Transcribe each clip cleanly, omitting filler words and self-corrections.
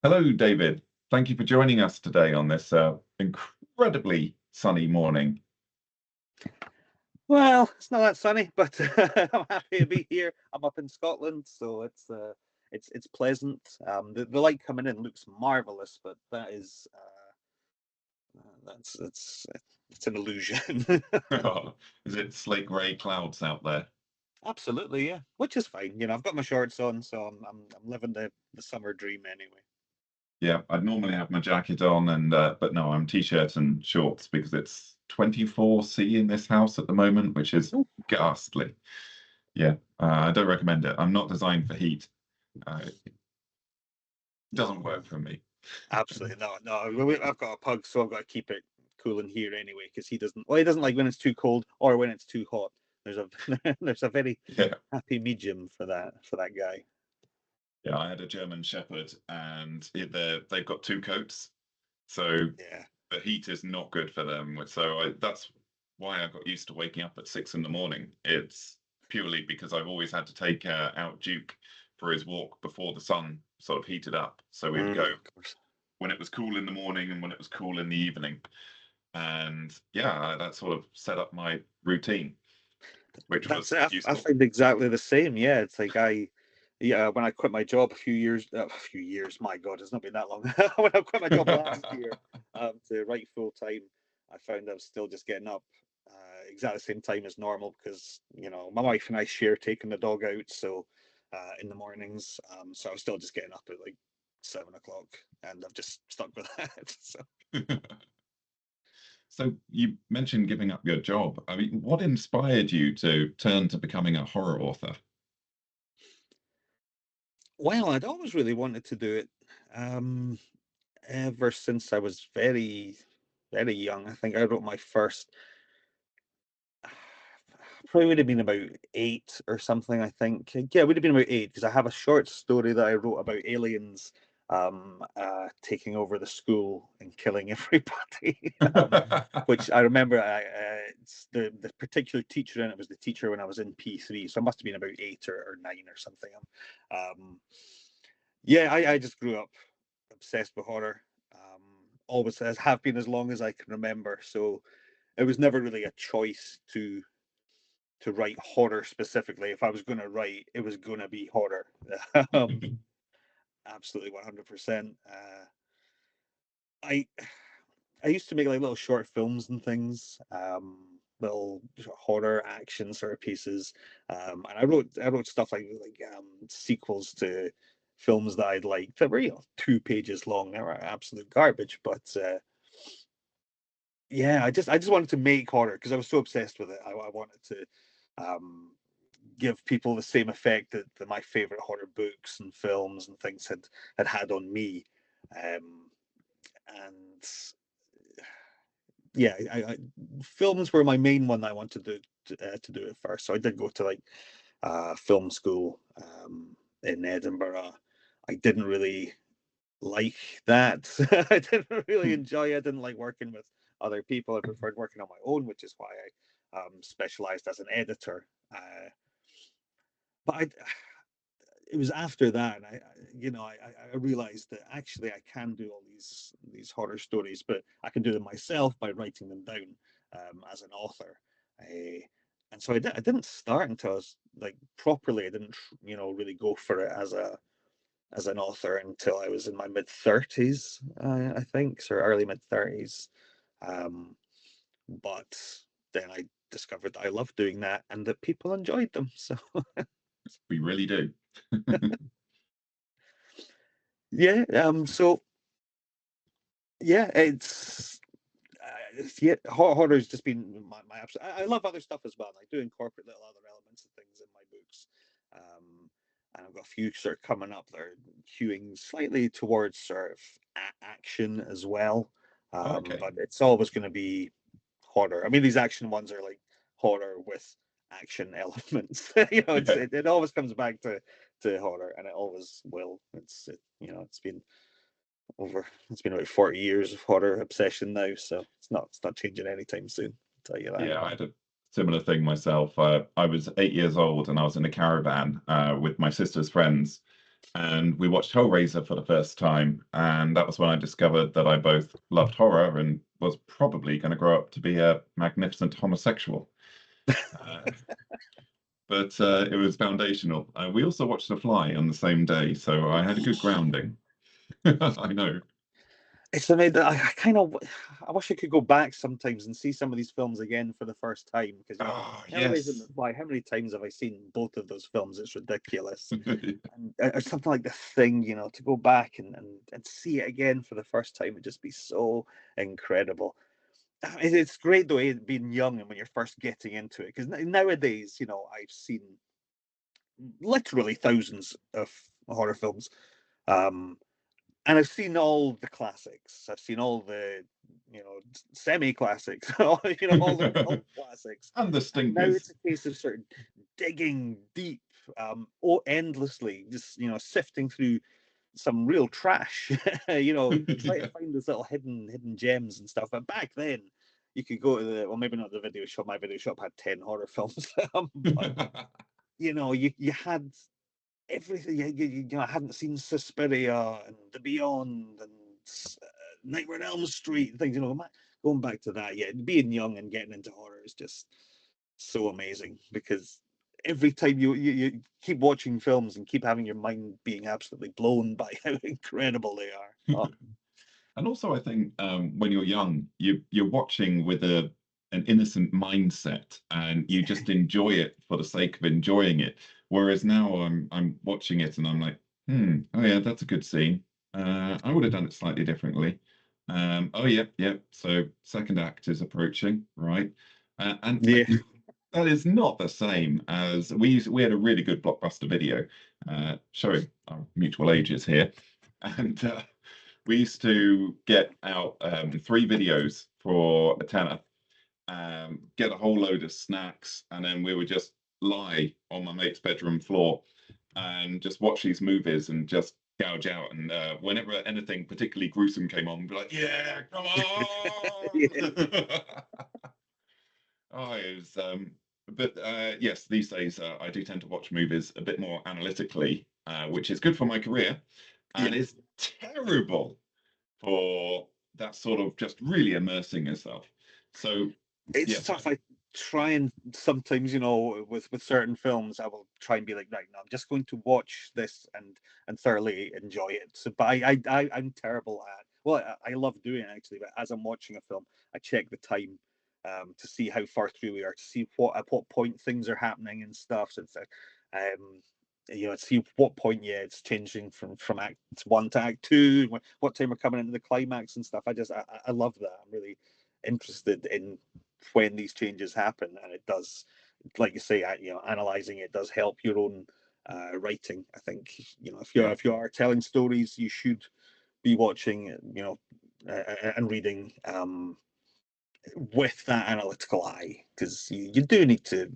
Hello, David. Thank you for joining us today on this incredibly sunny morning. Well, it's not that sunny, but I'm happy to be here. I'm up in Scotland, so it's pleasant. The light coming in looks marvelous, but that is that's it's an illusion. Is it slate grey clouds out there? Absolutely, yeah. Which is fine. I've got my shorts on, so I'm living the summer dream anyway. Yeah, I'd normally have my jacket on, and but no, I'm t-shirt and shorts because it's 24°C in this house at the moment, which is Oh, ghastly. Yeah, I don't recommend it. I'm not designed for heat. It doesn't no, work for me. absolutely not. No, I've got a pug, so I've got to keep it cool in here anyway, because he doesn't. Well, he doesn't like when it's too cold or when it's too hot. There's a there's a very Yeah, happy medium for that guy. yeah. I had a German Shepherd, and they've got two coats, so Yeah. the heat is not good for them. That's why I got used to waking up at 6 in the morning. It's purely because I've always had to take out Duke for his walk before the sun sort of heated up. So we'd go Of course. when it was cool in the morning and when it was cool in the evening. And yeah, that sort of set up my routine, which That's was it. I useful. find exactly the same. Yeah, it's like yeah, when I quit my job my God, it's not been that long. When I quit my job last year to write full time, I found I was still just getting up exactly the same time as normal because my wife and I share taking the dog out, so in the mornings. So I was still just getting up at like 7 o'clock, and I've just stuck with that. So. So you mentioned giving up your job. I mean, what inspired you to turn to becoming a horror author? Well, I'd always really wanted to do it um, ever since I was very, very young. I think I wrote my first, probably would have been about 8 or something, I think. Yeah, it would have been about 8 because I have a short story that I wrote about aliens taking over the school and killing everybody. Which I remember, it's the particular teacher in it was the teacher when I was in P3, so I must have been about 8 or 9 or something. Um, yeah, I just grew up obsessed with horror. Always have been as long as I can remember. So it was never really a choice to write horror specifically. If I was going to write, it was going to be horror. um, Absolutely 100%. I I used to make like little short films and things, little sort of horror action sort of pieces, and I wrote stuff like sequels to films that I'd liked that were 2 pages long. They were absolute garbage, but yeah, I just wanted to make horror because I was so obsessed with it. I wanted to um, give people the same effect that my favorite horror books and films and things had on me. Um, and yeah, films were my main one that I wanted to do it first. So I did go to like film school in Edinburgh. I didn't really like that. I didn't really enjoy it. I didn't like working with other people. I preferred working on my own, which is why I specialized as an editor. But it was after that I realized that actually I can do all these horror stories, but I can do them myself by writing them down as an author. Uh, and so I didn't start until I was like properly. I didn't really go for it as an author until I was in my mid 30s, I think, so early mid 30s. Um, but then I discovered that I loved doing that and that people enjoyed them. So We really do. yeah, so yeah, yeah, horror's just been my absolute. I love other stuff as well. I do incorporate little other elements of things in my books, and I've got a few sort of coming up that are hewing slightly towards sort of action as well. Okay. But it's always going to be horror. I mean, these action ones are like horror with action elements. Yeah. It always comes back to horror, and it always will. It's been about 40 years of horror obsession now, so it's not changing anytime soon. I'll tell you that. Yeah, I had a similar thing myself. I was 8 years old and I was in a caravan with my sister's friends, and we watched Hellraiser for the first time, and that was when I discovered that I both loved horror and was probably going to grow up to be a magnificent homosexual. Uh, but it was foundational. We also watched The Fly on the same day, so I had a good grounding. I know. It's amazing. I kind of, I wish I could go back sometimes and see some of these films again for the first time, because Ah, Hellraiser and yes. The Fly. How many times have I seen both of those films? It's ridiculous. And or something like The Thing, to go back and see it again for the first time would just be so incredible. It's great though, being young and when you're first getting into it, because nowadays, I've seen literally thousands of horror films. Um, and I've seen all the classics. I've seen all the, semi-classics, all the cult classics. And the And now stinkers. it's a case of sort of digging deep, endlessly, just sifting through some real trash. Try to Yeah. find those little hidden gems and stuff. But back then, you could go to maybe not the video shop. My video shop had 10 horror films, but you had everything. I hadn't seen Suspiria and The Beyond and Nightmare on Elm Street and things. Going back to that, yeah, being young and getting into horror is just so amazing, because every time you keep watching films and keep having your mind being absolutely blown by how incredible they are. Oh, And also, I think when you're young, you're watching with an innocent mindset, and you yeah, just enjoy it for the sake of enjoying it. Whereas now I'm watching it and I'm like, oh yeah, that's a good scene. I would have done it slightly differently. Oh yeah. So second act is approaching, right? And yeah, that is not the same as we had a really good Blockbuster video showing our mutual ages here, and we used to get out 3 videos for a tenner, get a whole load of snacks, and then we would just lie on my mate's bedroom floor and just watch these movies and just gouge out. And whenever anything particularly gruesome came on, we'd be like, "Yeah, come yeah. on!" Oh, it was, but yes, these days I do tend to watch movies a bit more analytically, which is good for my career, Yeah. and is terrible for that sort of just really immersing yourself. So It's yes, tough. I try and sometimes, with certain films, I will try and be like, right, now I'm just going to watch this and thoroughly enjoy it. So, but I'm terrible at. Well, I love doing it actually, but as I'm watching a film, I check the time, to see how far through we are, to see at what point things are happening and stuff. So it's see what point, yeah, it's changing from act one to act two, what time we're coming into the climax and stuff. I love that. I'm really interested in when these changes happen, and it does, like you say, analyzing it does help your own writing. I think yeah, if you are telling stories, you should be watching, and reading, with that analytical eye, because you do need to,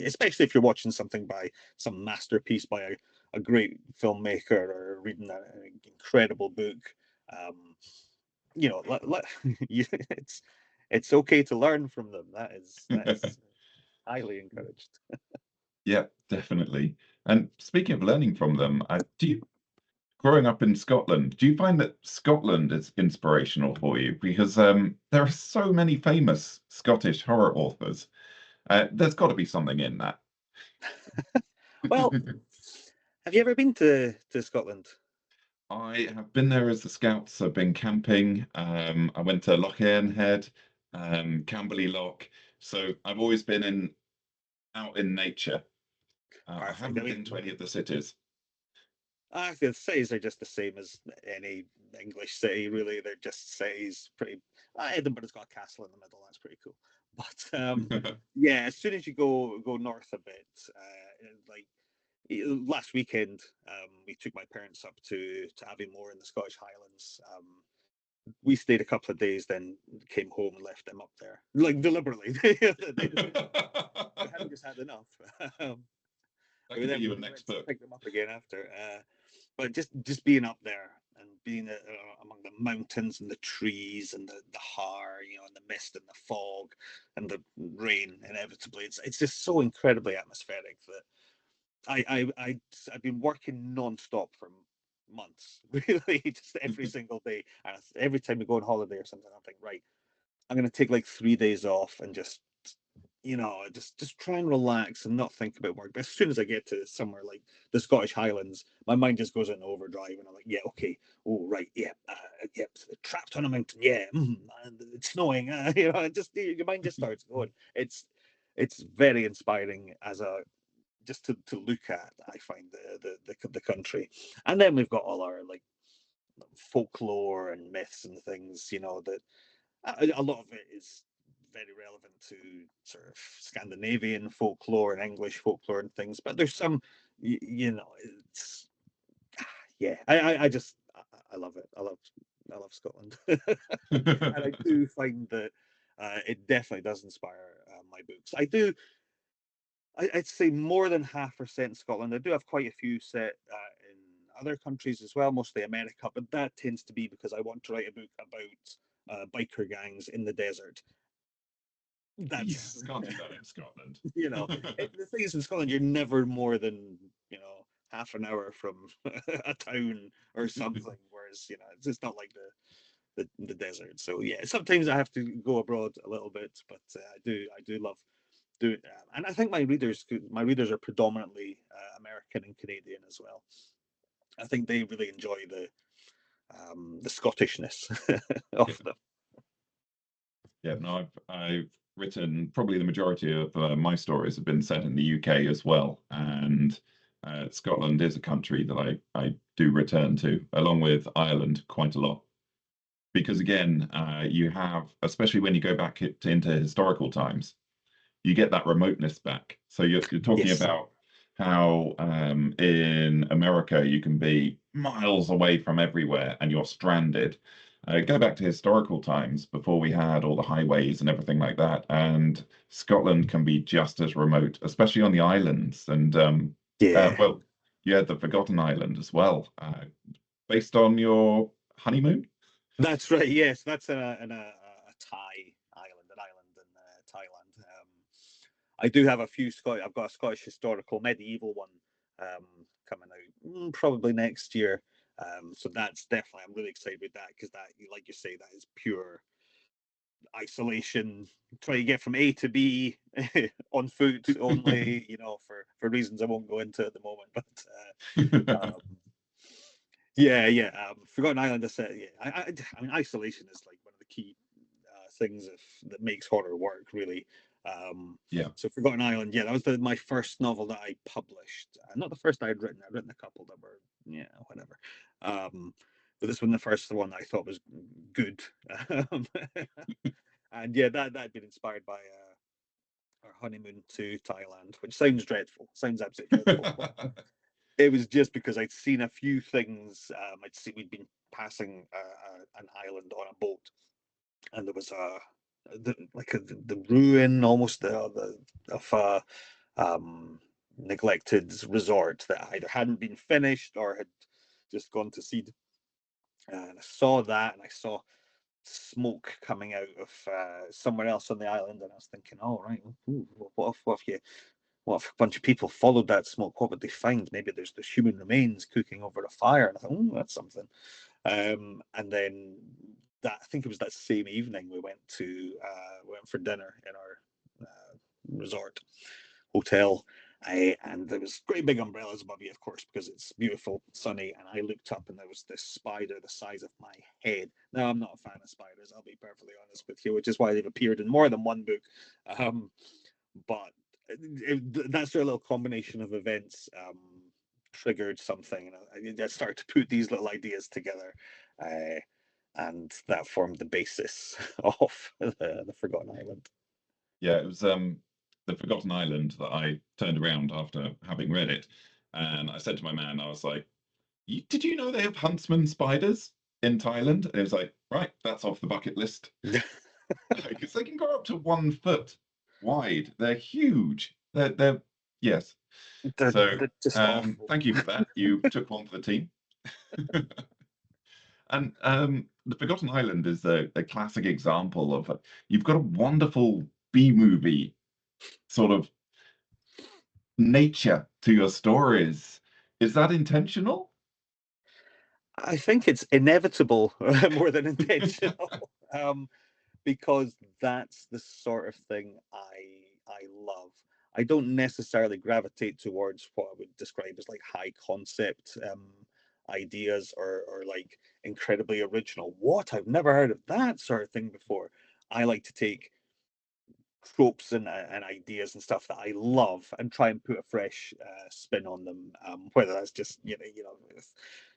especially if you're watching something by some masterpiece by a great filmmaker, or reading an incredible book. Um, it's okay to learn from them. That is highly encouraged. yeah, definitely. And speaking of learning from them, do you growing up in Scotland, do you find that Scotland is inspirational for you? Because there are so many famous Scottish horror authors. There's got to be something in that. Well, have you ever been to Scotland? I have been there as the scouts. I've been camping. I went to Loch Head, Camberley Loch. So I've always been out in nature. I Perfect. I haven't been mean, to any of the cities. the cities are just the same as any English city, really. They're just cities. Pretty. Edinburgh's got a castle in the middle. That's pretty cool. But yeah, as soon as you go north a bit, like last weekend, we took my parents up to Aviemore in the Scottish Highlands. We stayed a couple of days, then came home and left them up there, like deliberately. They hadn't just had enough. Um, That we could be then your went next to book. pick them up again after. But just being up there and being among the mountains and the trees and the Haar, and the mist and the fog and the rain inevitably, it's just so incredibly atmospheric that I've been working non-stop for months, really, just every single day. And every time we go on holiday or something, I'm thinking, right, I'm going to take like 3 days off and just, just try and relax and not think about work. But as soon as I get to somewhere like the Scottish Highlands, my mind just goes into overdrive, and I'm like, yeah, okay, oh right, yeah, yeah, trapped on a mountain, yeah, and it's snowing, just your mind just starts going. It's very inspiring as a just to look at. I find the country, and then we've got all our like folklore and myths and things, that a lot of it is very relevant to sort of Scandinavian folklore and English folklore and things. But there's some, it's yeah. I just I love it. I love Scotland, and I do find that it definitely does inspire my books. I'd say more than 0.5% Scotland. I do have quite a few set in other countries as well, mostly America, but that tends to be because I want to write a book about biker gangs in the desert. That's Can't do that in Scotland. the thing is, in Scotland, you're never more than half an hour from a town or something. Whereas it's not like the desert. So yeah, sometimes I have to go abroad a little bit, but I do love doing that. And I think my readers are predominantly American and Canadian as well. I think they really enjoy the Scottishness of them. Yeah, no, I've written probably the majority of my stories have been set in the UK as well, and Scotland is a country that I do return to, along with Ireland, quite a lot. Because again, you have, especially when you go back into historical times, you get that remoteness back. So you're talking Yes. about how in America you can be miles away from everywhere and you're stranded. Go back to historical times before we had all the highways and everything like that, and Scotland can be just as remote, especially on the islands. And Yeah. well, you had the Forgotten Island as well, based on your honeymoon. That's right. Yes, that's a Thai island, an island in Thailand. I do have a few Scottish. I've got a Scottish historical medieval one coming out probably next year. So that's definitely, I'm really excited with that, because that, like you say, that is pure isolation. Try to get from A to B on foot only. For reasons I won't go into at the moment. But yeah, yeah. Forgotten Island. I said, yeah. I mean, isolation is like one of the key things that makes horror work, really. Yeah. So Forgotten Island, yeah, that was my first novel that I published. Not the first I'd written. I'd written a couple that were, whatever. But this one, the first one I thought was good. Um, and yeah, that had been inspired by our honeymoon to Thailand, which sounds dreadful. Sounds absolutely dreadful. It was just because I'd seen a few things. We'd been passing an island on a boat, and there was the ruin almost of a neglected resort that either hadn't been finished or had just gone to seed. And I saw that, and I saw smoke coming out of somewhere else on the island, and I was thinking, oh right, ooh, what if a bunch of people followed that smoke? What would they find? Maybe there's human remains cooking over a fire. And I thought, oh, that's something. And then I think it was that same evening we went for dinner in our resort hotel. And there was great big umbrellas above you, of course, because it's beautiful, sunny. And I looked up, and there was this spider the size of my head. Now, I'm not a fan of spiders, I'll be perfectly honest with you, which is why they've appeared in more than one book. But that sort of little combination of events triggered something, and I started to put these little ideas together, and that formed the basis of the Forgotten Island. Yeah, it was the Forgotten Island that I turned around after having read it, and I said to my man, I was like, "Did you know they have huntsman spiders in Thailand?" And he was like, "Right, that's off the bucket list." Because they can go up to 1 foot wide. They're huge. They're yes. So They're just awful. thank you for that. You took one for the team. And the Forgotten Island is a classic example of you've got a wonderful B movie sort of nature to your stories. Is that intentional? I think it's inevitable more than intentional, because that's the sort of thing I love. I don't necessarily gravitate towards what I would describe as like high concept ideas, or like incredibly original. What, I've never heard of that sort of thing before. I like to take tropes and ideas and stuff that I love and try and put a fresh spin on them. Whether that's just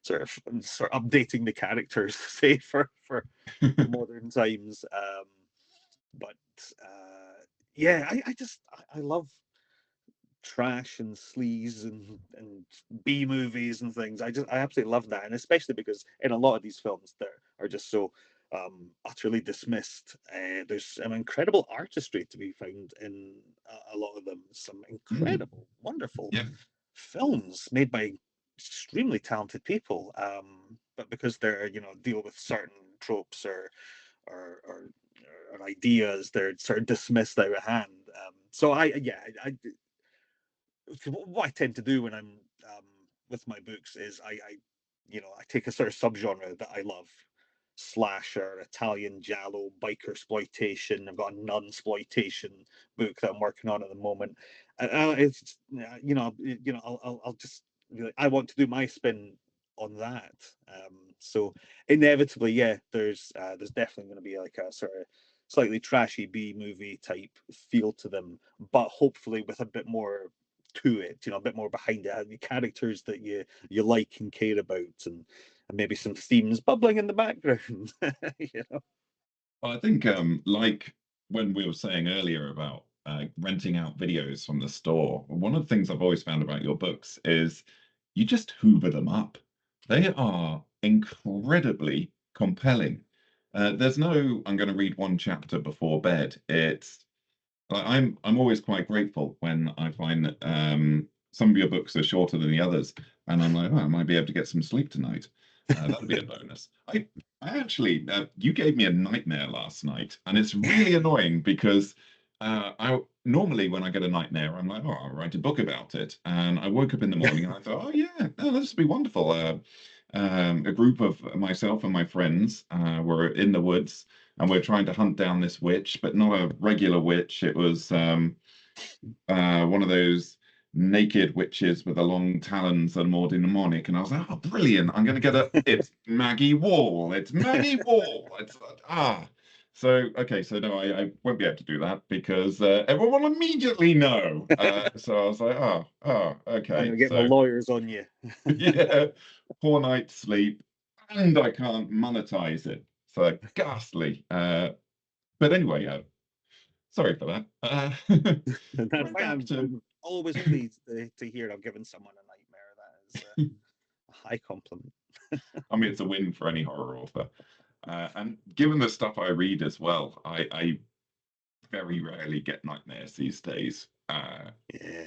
sort of updating the characters, say for modern times. But yeah, I love trash and sleaze and B movies and things. I absolutely love that, and especially because in a lot of these films that are just so utterly dismissed, there's some incredible artistry to be found in a lot of them. Some Mm, incredible, wonderful yeah. films made by extremely talented people. But because they're deal with certain tropes or or, or ideas, they're sort of dismissed out of hand. So what I tend to do when I'm with my books is I take a sort of subgenre that I love, slasher, Italian giallo, biker exploitation. I've got a nun-sploitation book that I'm working on at the moment, and it's I'll just I want to do my spin on that. So inevitably, yeah, there's definitely going to be like a sort of slightly trashy B movie type feel to them, but hopefully with a bit more to it, a bit more behind it, the characters that you like and care about, and maybe some themes bubbling in the background. you know. Well, I think like when we were saying earlier about renting out videos from the store, one of the things I've always found about your books is you just hoover them up. They are incredibly compelling. There's no, I'm going to read one chapter before bed. It's like I'm always quite grateful when I find that some of your books are shorter than the others, and I'm like, oh, I might be able to get some sleep tonight. That'd be a bonus. I actually, you gave me a nightmare last night, and it's really annoying because I normally when I get a nightmare, I'm like, oh, I'll write a book about it. And I woke up in the morning and I thought, oh yeah, no, this would be wonderful. A group of myself and my friends were in the woods and we're trying to hunt down this witch, but not a regular witch. It was one of those naked witches with the long talons and more demonic. And I was like, oh, brilliant! I'm going to get a. It's Maggie Wall. It's Maggie Wall. It's ah. So okay, so no, I won't be able to do that because everyone will immediately know. So I was like, oh, I'm okay. gonna get my So lawyers on you. yeah, poor night's sleep, and I can't monetize it. So ghastly. But anyway, sorry for that. That's Going fine. back to, I'm always pleased to hear I've given someone a nightmare. That is a high compliment. I mean, it's a win for any horror author. And given the stuff I read as well, I very rarely get nightmares these days. Yeah.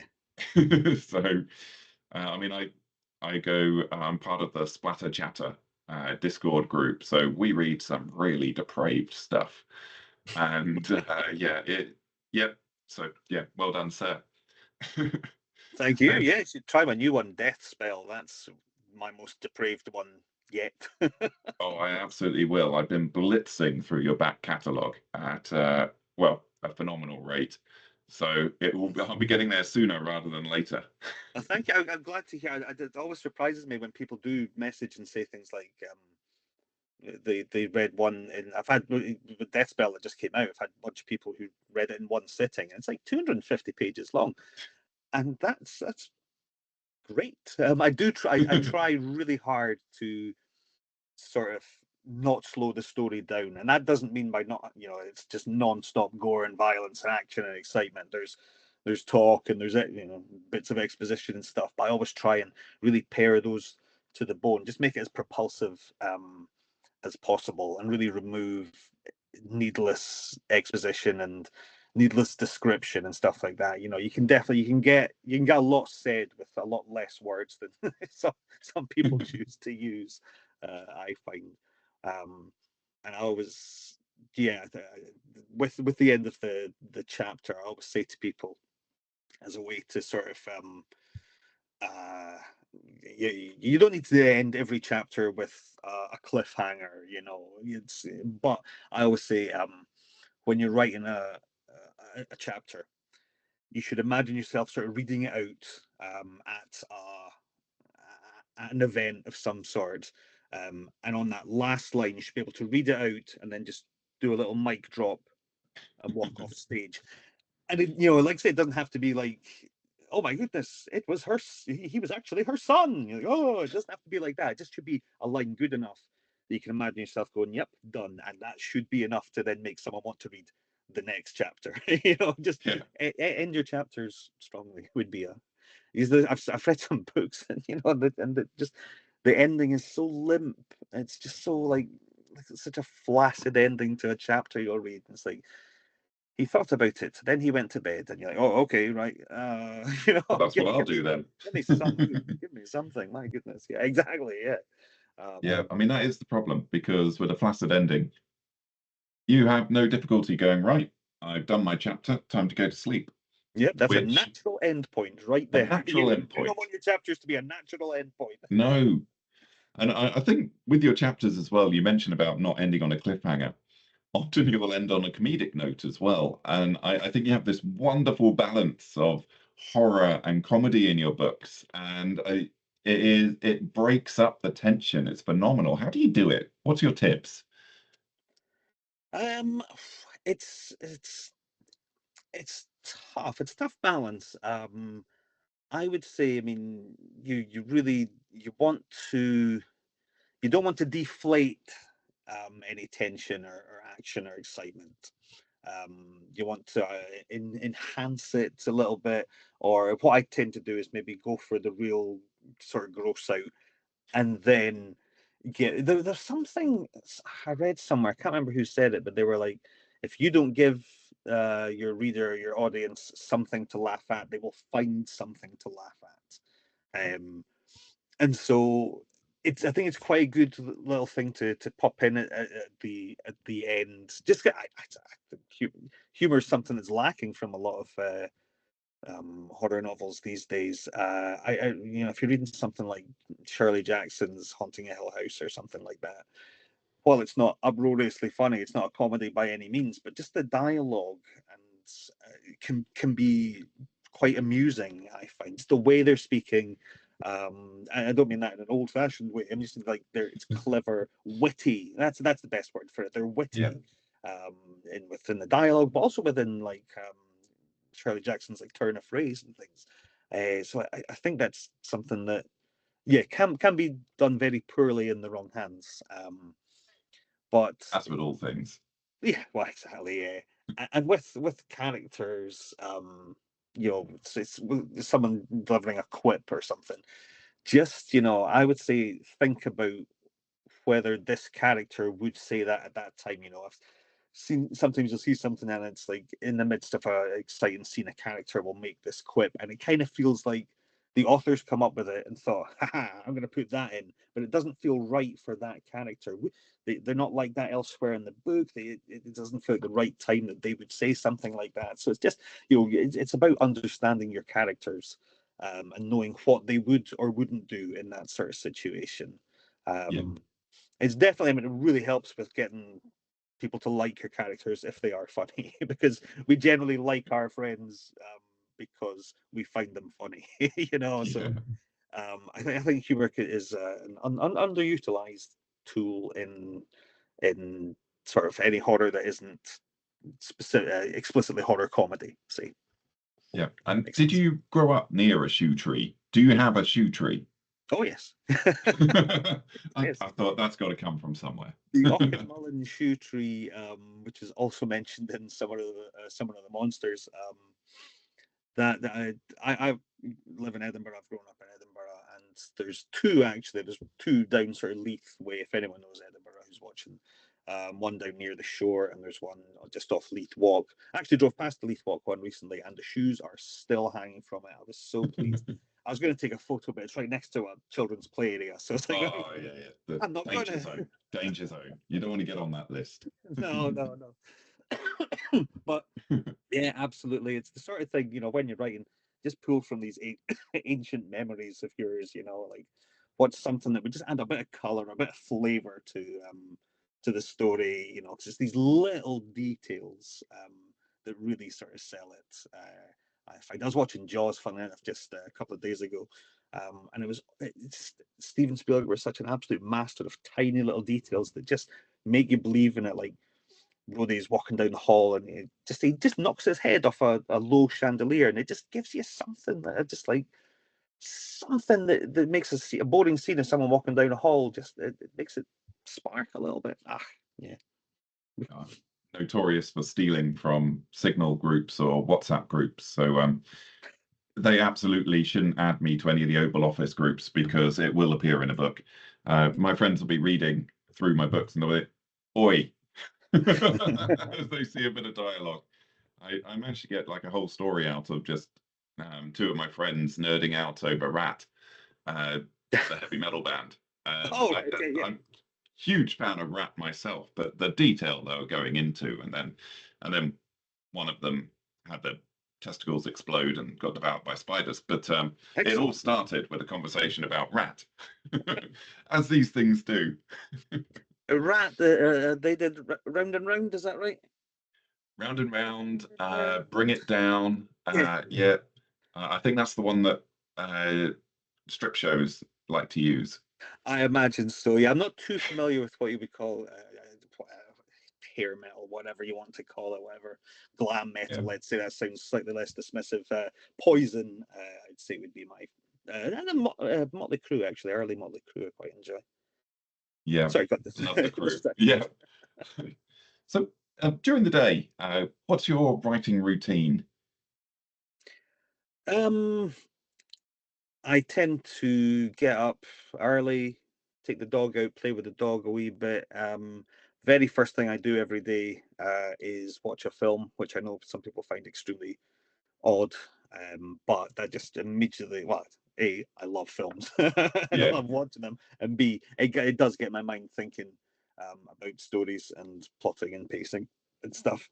So, I mean, I go, I'm part of the Splatter Chatter Discord group, so we read some really depraved stuff. And yeah, yep. So yeah, well done, sir. Thank you. Um, Yeah, you should try my new one, Death Spell. That's my most depraved one yet. Oh, I absolutely will. I've been blitzing through your back catalogue at well, a phenomenal rate. So I'll be getting there sooner rather than later. Thank you. I'm glad to hear. It always surprises me when people do message and say things like they read one in. I've had with Death Spell that just came out. I've had a bunch of people who read it in one sitting, and it's like 250 pages long, and that's great. I do try. I try really hard to sort of not slow the story down, and that doesn't mean by not it's just non-stop gore and violence and action and excitement. There's talk and there's bits of exposition and stuff, but I always try and really pare those to the bone, just make it as propulsive as possible, and really remove needless exposition and needless description and stuff like that. You can get a lot said with a lot less words than some people choose to use. I find, and I always, yeah, with the end of the chapter, I always say to people, as a way to sort of you don't need to end every chapter with a cliffhanger, you know. But I always say when you're writing a chapter, you should imagine yourself sort of reading it out at an event of some sort, and on that last line, you should be able to read it out and then just do a little mic drop and walk off stage. And like I said, it doesn't have to be like, oh my goodness, it was her. He was actually her son. You're like, oh, it doesn't have to be like that. It just should be a line good enough that you can imagine yourself going, "Yep, done," and that should be enough to then make someone want to read the next chapter. Just end your chapters strongly would be a. I've read some books, and just the ending is so limp. It's just so like it's such a flaccid ending to a chapter you'll read. It's like, he thought about it, then he went to bed, and you're like, oh, okay, right. Well, that's what I'll do then. Give me something. My goodness, yeah, exactly, yeah. Yeah, I mean, that is the problem, because with a flaccid ending, you have no difficulty going, right, I've done my chapter, time to go to sleep. Yeah, that's a natural end point right there. Natural end point. You don't want your chapters to be a natural end point. No. And I think with your chapters as well, you mentioned about not ending on a cliffhanger. Often you will end on a comedic note as well. And I think you have this wonderful balance of horror and comedy in your books. And it breaks up the tension. It's phenomenal. How do you do it? What's your tips? It's tough. It's a tough balance. I would say, I mean, you really you don't want to deflate any tension or action or excitement. You want to enhance it a little bit, or what I tend to do is maybe go for the real sort of gross out, and then there's something I read somewhere. I can't remember who said it, but they were like, if you don't give your reader, your audience, something to laugh at, they will find something to laugh at. And so I think it's quite a good little thing to pop in at the end. Just humor is something that's lacking from a lot of horror novels these days. If you're reading something like Shirley Jackson's Haunting a Hill House or something like that, while it's not uproariously funny, it's not a comedy by any means, but just the dialogue and can be quite amusing. I find just the way they're speaking. And I don't mean that in an old-fashioned way. I'm just like it's clever, witty. That's the best word for it. They're witty, within the dialogue, but also within like Shirley Jackson's like turn of phrase and things. So I think that's something that can be done very poorly in the wrong hands. But That's with all things. yeah, well, exactly, yeah. And with characters, it's someone delivering a quip or something. Just I would say think about whether this character would say that at that time. I've seen sometimes you'll see something and it's like in the midst of a exciting scene, a character will make this quip, and it kind of feels like the authors come up with it and thought, haha, I'm going to put that in, but it doesn't feel right for that character. They're not like that elsewhere in the book. It doesn't feel like the right time that they would say something like that. So it's just, it's about understanding your characters and knowing what they would or wouldn't do in that sort of situation. It's definitely, I mean, it really helps with getting people to like your characters if they are funny, because we generally like our friends because we find them funny, So I think humor is an underutilized tool in sort of any horror that isn't explicitly horror comedy. See. Yeah. And did you grow up near a shoe tree? Do you have a shoe tree? Oh yes. I thought that's got to come from somewhere. The Auchtermullin shoe tree, which is also mentioned in some of the monsters. That I live in Edinburgh. I've grown up in Edinburgh, and there's two actually. There's two down sort of Leith Way. If anyone knows Edinburgh who's watching, one down near the shore, and there's one just off Leith Walk. I actually drove past the Leith Walk one recently, and the shoes are still hanging from it. I was so pleased. I was going to take a photo, but it's right next to a children's play area, so it's like, oh yeah. I'm not danger zone. Danger zone. You don't want to get on that list. No. But yeah, absolutely. It's the sort of thing, when you're writing, just pull from these ancient memories of yours, like what's something that would just add a bit of color, a bit of flavor to the story, because it's these little details that really sort of sell it. I was watching Jaws, funny enough, just a couple of days ago, and Steven Spielberg was such an absolute master of tiny little details that just make you believe in it. Like Brody's walking down the hall, and he just knocks his head off a low chandelier, and it just gives you something that just like something that makes a boring scene of someone walking down a hall. Just it makes it spark a little bit. Yeah. Notorious for stealing from Signal groups or WhatsApp groups. So they absolutely shouldn't add me to any of the Oval Office groups because it will appear in a book. My friends will be reading through my books and they'll be, oi, as they see a bit of dialogue. I managed to get like a whole story out of just two of my friends nerding out over Rat, the heavy metal band. I'm huge fan of Rat myself, but the detail they were going into, and then one of them had their testicles explode and got devoured by spiders. But it all started with a conversation about Rat, as these things do. Rat, they did Round and Round, is that right? Round and Round, Bring It Down. Yeah. I think that's the one that strip shows like to use. I imagine so. Yeah, I'm not too familiar with what you would call hair metal, whatever you want to call it, whatever glam metal. Yeah. Let's say that sounds slightly less dismissive. Poison, I'd say would be my Motley Crue, actually. Early Motley Crue, I quite enjoy. Yeah, sorry, got this. Love the Crue. Yeah. So during the day, what's your writing routine? I tend to get up early, take the dog out, play with the dog a wee bit. Very first thing I do every day is watch a film, which I know some people find extremely odd. But that just immediately, well, A, I love films and I love watching them, and B, it does get my mind thinking about stories and plotting and pacing and stuff.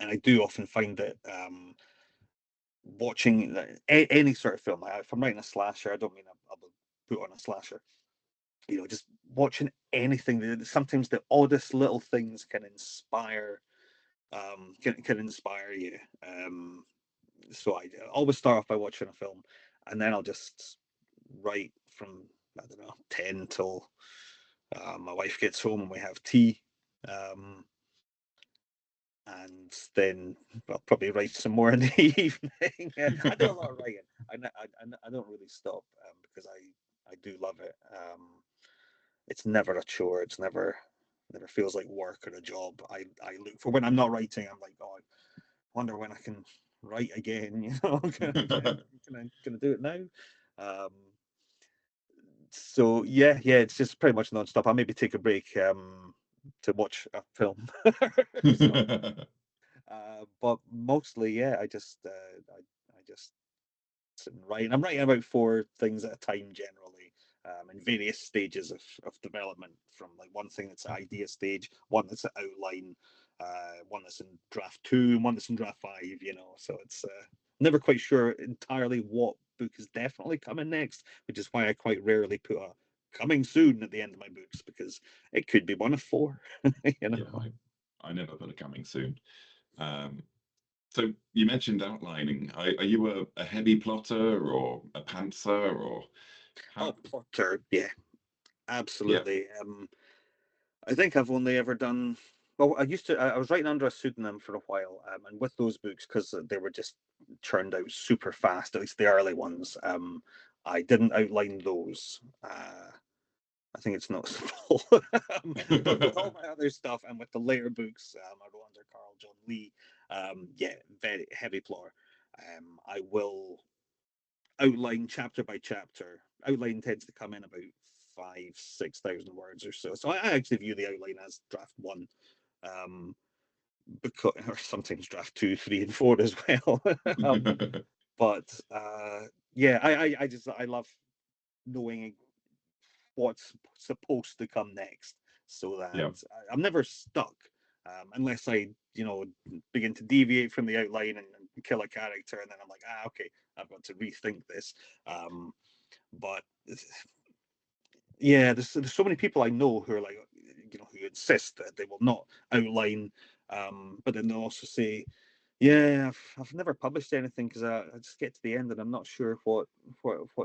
And I do often find that watching any sort of film, if I'm writing a slasher, I don't mean I'll put on a slasher, just watching anything. Sometimes the oddest little things can inspire you. So I always start off by watching a film, and then I'll just write from, I don't know, 10 till my wife gets home and we have tea. And then I'll probably write some more in the evening. I do a lot of writing. I don't really stop because I do love it. It's never a chore. It's never feels like work or a job. I look for when I'm not writing. I'm like, oh, I wonder when I can write again. Can I do it now? So yeah, it's just pretty much nonstop. I'll maybe take a break to watch a film. But mostly, yeah, I just sit and write. I'm writing about 4 things at a time generally, in various stages of development. From like one thing that's idea stage, one that's outline, one that's in draft 2, and one that's in draft 5. So it's never quite sure entirely what book is definitely coming next, which is why I quite rarely put a coming soon at the end of my books, because it could be one of 4. Yeah, I never put a coming soon. So you mentioned outlining. Are you a heavy plotter or a pantser or how? Oh, plotter, yeah, absolutely. Yeah. I think I've only ever done. Well, I was writing under a pseudonym for a while, and with those books, because they were just churned out super fast, at least the early ones, I didn't outline those. I think it's noticeable. But with all my other stuff and with the later books, I wrote under Carl John Lee. Very heavy plotter. I will outline chapter by chapter. Outline tends to come in about 5,000-6,000 words or so. So I actually view the outline as draft 1, because, or sometimes draft 2, 3, and 4 as well. But yeah, I love knowing what's supposed to come next, so that I'm never stuck, unless I begin to deviate from the outline and kill a character, and then I'm like, okay, I've got to rethink this. But yeah, there's so many people I know who are like, who insist that they will not outline, but then they'll also say, yeah, I've never published anything because I just get to the end and I'm not sure what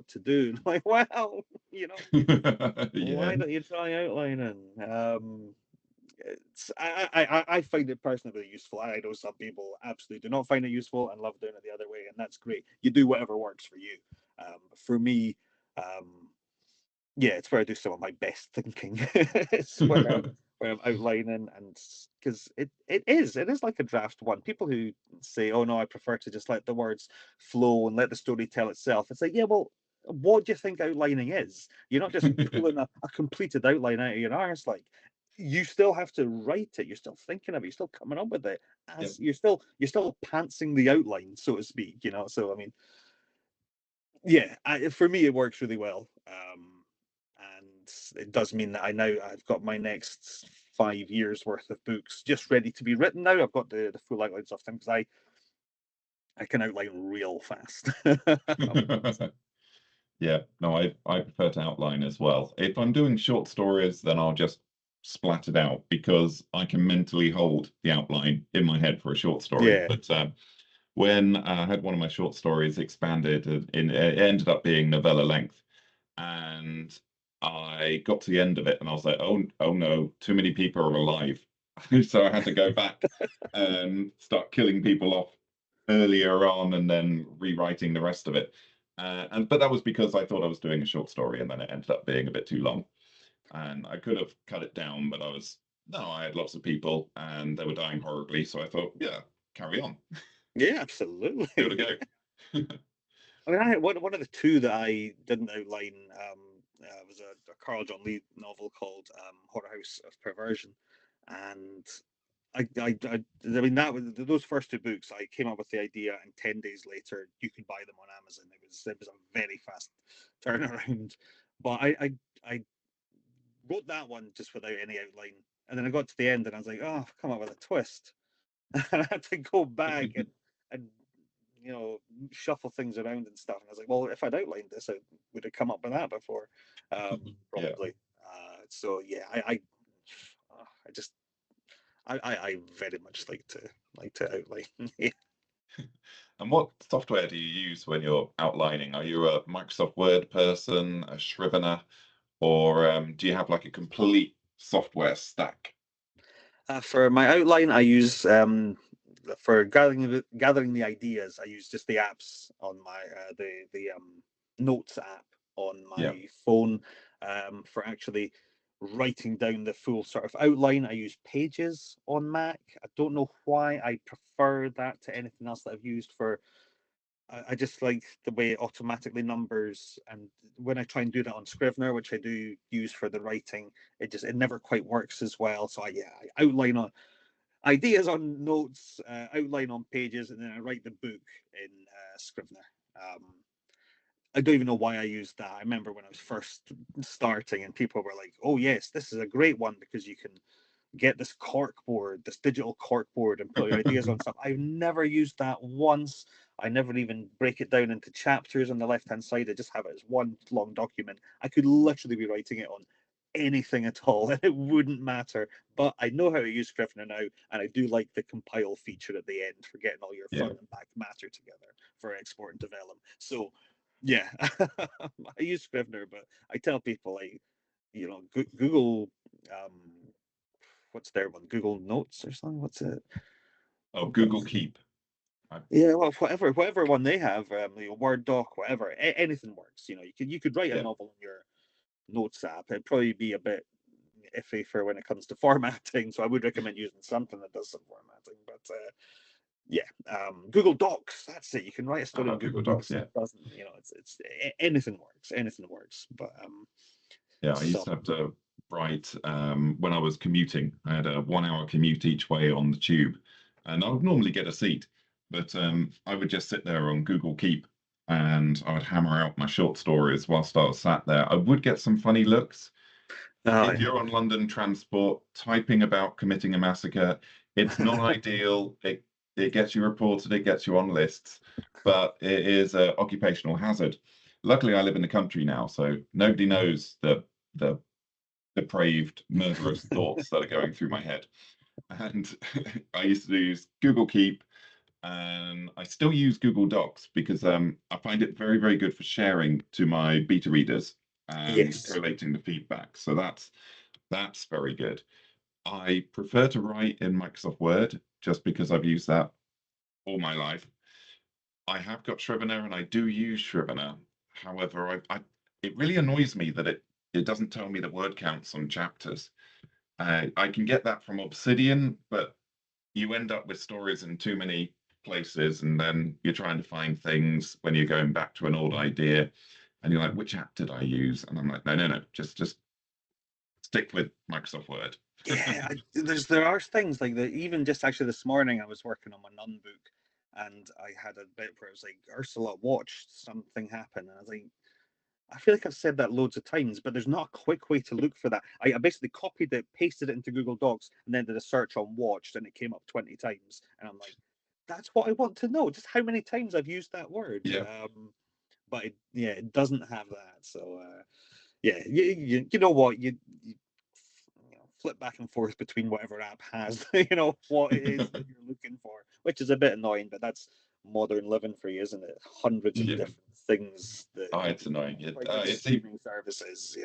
to do. And I'm like, well, why Yeah. don't you try outlining? I find it personally really useful. I know some people absolutely do not find it useful and love doing it the other way, and that's great. You do whatever works for you. For me, yeah, it's where I do some of my best thinking. It's where I'm outlining, and because it is like a draft one. People who say, "Oh no, I prefer to just let the words flow and let the story tell itself." It's like, yeah, well, what do you think outlining is? You're not just pulling a completed outline out of your arse. Like, you still have to write it. You're still thinking of it. You're still coming up with it Yep. as you're still pantsing the outline, so to speak. So I mean, yeah, for me it works really well, and it does mean that I've got my next 5 years worth of books just ready to be written now. I've got the full outlines of them because I can outline real fast. Yeah, no, I prefer to outline as well. If I'm doing short stories, then I'll just splat it out because I can mentally hold the outline in my head for a short story. Yeah. But when I had one of my short stories expanded, it ended up being novella length, and I got to the end of it, and I was like, oh no, too many people are alive, so I had to go back and start killing people off earlier on, and then rewriting the rest of it. But that was because I thought I was doing a short story, and then it ended up being a bit too long. And I could have cut it down, but I had lots of people, and they were dying horribly. So I thought, yeah, carry on, Yeah, absolutely. give it a go. I mean, one of the two that I didn't outline was a Carl John Lee novel called Horror House of Perversion, and I mean those first two books. I came up with the idea, and 10 days later, you could buy them on Amazon. It was a very fast turnaround, but I wrote that one just without any outline, and then I got to the end, and I was like, oh, I've come up with a twist, and I had to go back and shuffle things around and stuff. And I was like, well, if I'd outlined this, I would have come up with that before, Yeah. probably. So yeah, I just I very much like to outline. Yeah. And what software do you use when you're outlining? Are you a Microsoft Word person, a Scrivener, or do you have like a complete software stack? For my outline, I use for gathering the ideas. I use just the apps on my the notes app on Yeah. my phone. For actually writing down the full sort of outline, I use Pages on Mac. I don't know why I prefer that to anything else that I've used for. I just like the way it automatically numbers, and when I try and do that on Scrivener, which I do use for the writing, it never quite works as well. So I outline on ideas on notes, outline on Pages, and then I write the book in Scrivener. Um, I don't even know why I used that. I remember when I was first starting, and people were like, "Oh yes, this is a great one because you can get this cork board, this digital cork board, and put your ideas on stuff." I've never used that once. I never even break it down into chapters on the left hand side. I just have it as one long document. I could literally be writing it on anything at all, and it wouldn't matter. But I know how to use Scrivener now, and I do like the compile feature at the end for getting all your Yeah. front and back matter together for export and develop. So, yeah, I use Scrivener, but I tell people Google. Um, what's their one? Google Notes or something? What's it? Oh, I've got Google Keep. Yeah, well, whatever one they have, Word doc, whatever, anything works. You could write a Yeah. novel in your Notes app. It'd probably be a bit iffy for when it comes to formatting, so I would recommend using something that does some formatting. But yeah, Google Docs. That's it. You can write a story in Google Google Docs. Docs. Yeah. It doesn't, it's anything works. Anything works. But Yeah. I used so to have to write when I was commuting. I had a 1 hour commute each way on the tube, and I would normally get a seat, but I would just sit there on Google Keep, and I would hammer out my short stories whilst I was sat there. I would get some funny looks. oh If yeah. you're on London transport typing about committing a massacre, it's not ideal. it gets you reported, it gets you on lists, but it is an occupational hazard. Luckily, I live in the country now, so nobody knows the depraved, murderous thoughts that are going through my head. And I used to use Google Keep, and I still use Google Docs because I find it very, very good for sharing to my beta readers and Yes. collating the feedback. So that's very good. I prefer to write in Microsoft Word just because I've used that all my life. I have got Scrivener and I do use Scrivener. However, it really annoys me that it doesn't tell me the word counts on chapters. I can get that from Obsidian, but you end up with stories in too many places, and then you're trying to find things when you're going back to an old idea, and you're like, which app did I use? And I'm like, no, just stick with Microsoft Word. Yeah, there are things like that. Even just actually this morning, I was working on my nun book, and I had a bit where it was like, Ursula watched something happen, and I was like, I feel like I've said that loads of times, but there's not a quick way to look for that. I basically copied it, pasted it into Google Docs, and then did a search on watched, and it came up 20 times, and I'm like, that's what I want to know, just how many times I've used that word. Yeah. But it doesn't have that. So yeah, you know what, you flip back and forth between whatever app has what it is that you're looking for, which is a bit annoying, but that's modern living for you, isn't it? Hundreds of Yeah. different things that It's annoying. It's streaming services.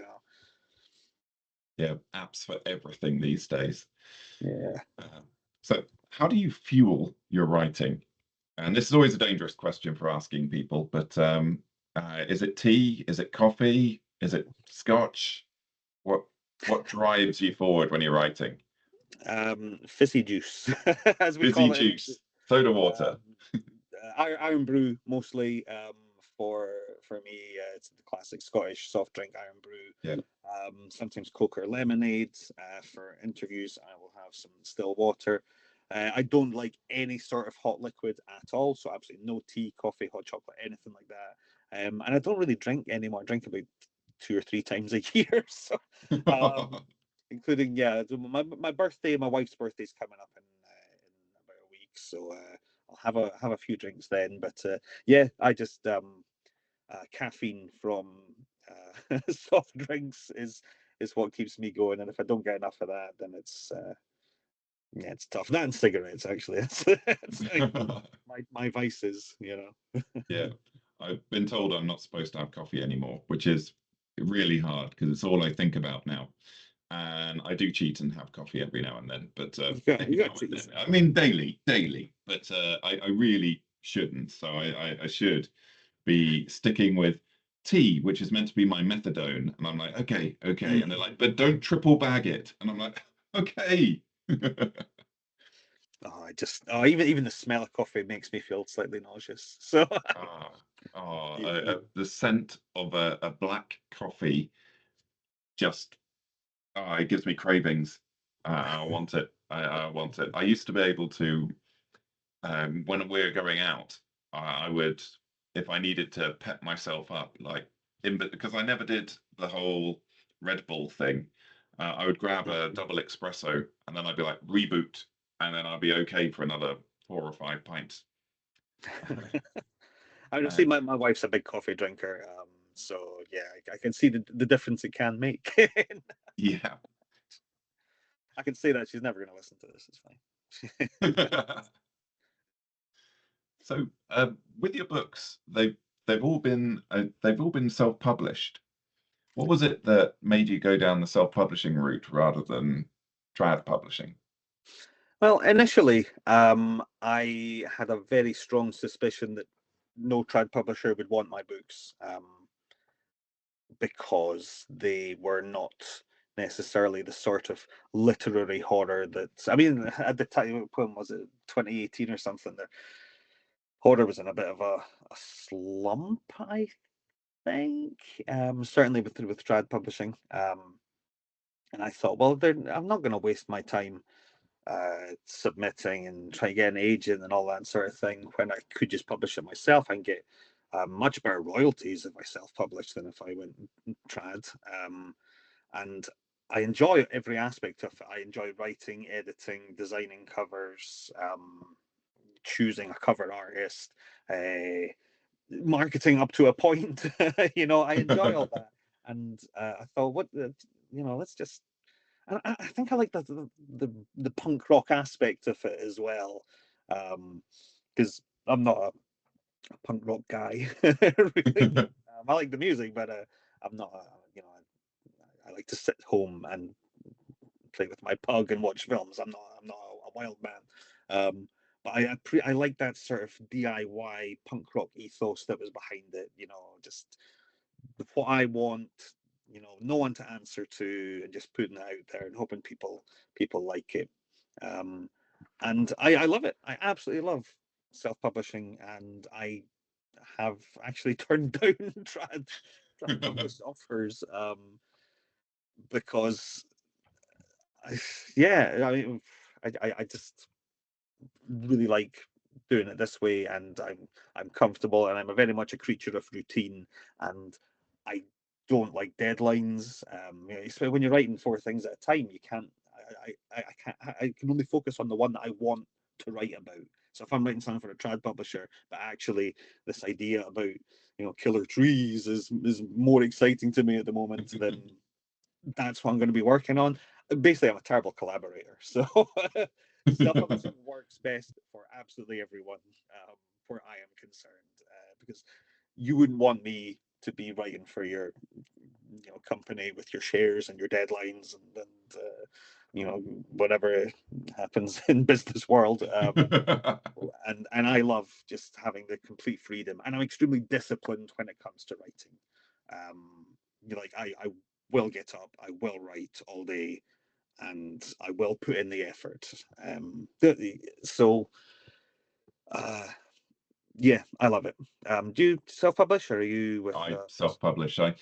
Yeah, apps for everything these days. Yeah. So how do you fuel your writing? And this is always a dangerous question for asking people, but is it tea? Is it coffee? Is it scotch? What drives you forward when you're writing? Fizzy juice, as we Fizzy call it. juice, soda water. Iron brew mostly. For me, it's the classic Scottish soft drink, iron brew. Yeah. Sometimes Coke or lemonade. For interviews, I will have some still water. I don't like any sort of hot liquid at all, so absolutely no tea, coffee, hot chocolate, anything like that. And I don't really drink anymore. I drink about 2 or 3 times a year. So, including my birthday, my wife's birthday is coming up in about a week, so I'll have a few drinks then. But I just caffeine from soft drinks is what keeps me going, and if I don't get enough of that, then it's tough. That and cigarettes, actually. It's like my vices. Yeah, I've been told I'm not supposed to have coffee anymore, which is really hard because it's all I think about now. And I do cheat and have coffee every now and then, but every now and then. I mean, daily, but I really shouldn't. So I should be sticking with tea, which is meant to be my methadone. And I'm like, okay. And they're like, but don't triple bag it. And I'm like, okay. Even the smell of coffee makes me feel slightly nauseous. So the scent of a black coffee just it gives me cravings. I want it. I want it. I used to be able to when we're going out, I would, if I needed to pep myself up, like because I never did the whole Red Bull thing. I would grab a double espresso and then I'd be like reboot, and then I'd be okay for another 4 or 5 pints. I would say my wife's a big coffee drinker, so yeah, I can see the difference it can make. Yeah. I can say that she's never going to listen to this. It's fine. So, with your books, they've all been self-published. What was it that made you go down the self-publishing route rather than trad publishing? Well, initially, I had a very strong suspicion that no trad publisher would want my books, because they were not necessarily the sort of literary horror that, I mean, at the time, when was it, 2018 or something? The horror was in a bit of a slump, I think. Certainly with trad publishing. And I thought, well, I'm not going to waste my time submitting and trying to get an agent and all that sort of thing when I could just publish it myself and get much better royalties if I self-published than if I went trad. And I enjoy every aspect of it. I enjoy writing, editing, designing covers, choosing a cover artist, marketing up to a point. I enjoy all that, and I thought, let's just. And I think I like the punk rock aspect of it as well, because I'm not a punk rock guy. Really. I like the music, but I'm not. I like to sit home and play with my pug and watch films. I'm not a wild man. But I like that sort of DIY punk rock ethos that was behind it. Just what I want. No one to answer to, and just putting it out there and hoping people like it. And I love it. I absolutely love self-publishing, and I have actually turned down trad published offers, because yeah, I mean, I just really like doing it this way, and I'm comfortable, and I'm very much a creature of routine, and I don't like deadlines. So when you're writing 4 things at a time, you can't. I can only focus on the one that I want to write about. So if I'm writing something for a trad publisher, but actually this idea about killer trees is more exciting to me at the moment, then that's what I'm going to be working on. Basically, I'm a terrible collaborator, so self-publishing works best for absolutely everyone, where I am concerned, because you wouldn't want me to be writing for your company with your shares and your deadlines and whatever happens in business world. And I love just having the complete freedom, and I'm extremely disciplined when it comes to writing. I will get up, I will write all day, and I will put in the effort. So yeah, I love it. Do you self-publish, or are you with? I self-publish. Yeah.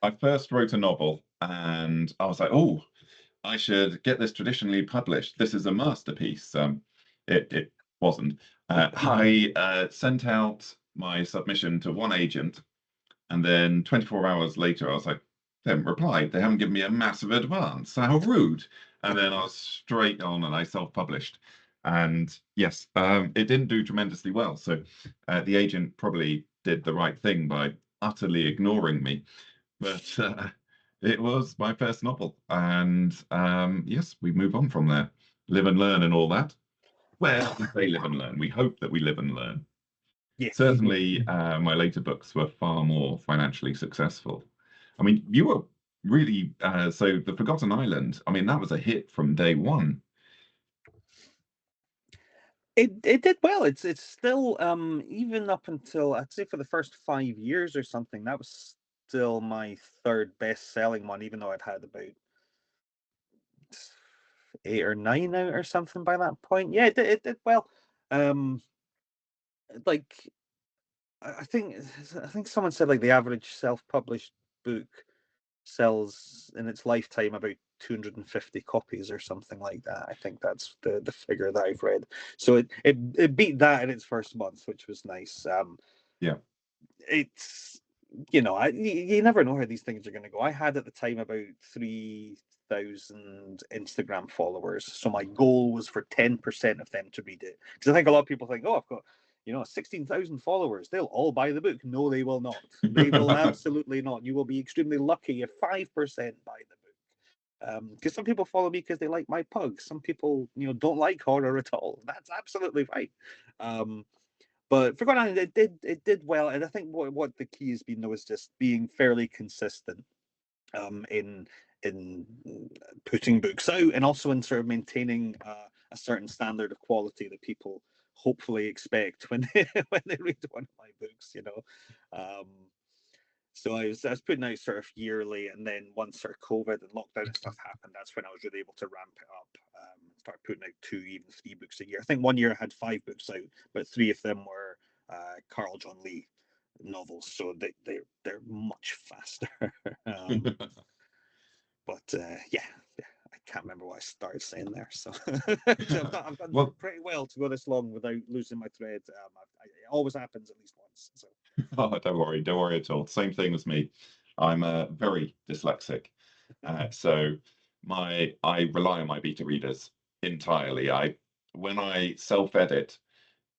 I first wrote a novel, and I was like, oh, I should get this traditionally published. This is a masterpiece. It wasn't. I sent out my submission to one agent, and then 24 hours later, I was like, they haven't replied. They haven't given me a massive advance. How rude. And then I was straight on and I self-published. And yes, it didn't do tremendously well. So the agent probably did the right thing by utterly ignoring me. But it was my first novel. And yes, we move on from there. Live and learn and all that. Well, we say live and learn. We hope that we live and learn. Yes. Certainly, my later books were far more financially successful. I mean, you were really so The Forgotten Island. I mean, that was a hit from day one. It did well. It's still, even up until, I'd say, for the first 5 years or something, that was still my third best selling one, even though I'd had about 8 or 9 out or something by that point. Yeah, it did well. Like I think someone said, like, the average self-published book sells in its lifetime about 250 copies or something like that. I think that's the figure that I've read. So it beat that in its first month, which was nice. Yeah. It's you never know how these things are going to go. I had at the time about 3,000 Instagram followers, so my goal was for 10% of them to read it, because I think a lot of people think, oh, I've got 16,000 followers, they'll all buy the book. No, they will not. They will absolutely not. You will be extremely lucky if 5% buy the book, because some people follow me because they like my pug. Some people don't like horror at all. That's absolutely fine. But Forgotten Island, it did well, and I think what the key has been, though, is just being fairly consistent, in putting books out, and also in sort of maintaining a certain standard of quality that people hopefully expect when they read one of my books. So I was putting out sort of yearly, and then once sort of COVID and lockdown and stuff happened, that's when I was really able to ramp it up. Start putting out 2, even 3 books a year. I think one year I had 5 books out, but 3 of them were Carl John Lee novels, so they're much faster. But yeah, I can't remember what I started saying there. So I've done Well, pretty well to go this long without losing my thread. It always happens at least once. So. oh, don't worry at all. Same thing with me. I'm very dyslexic, so I rely on my beta readers entirely. when I self-edit,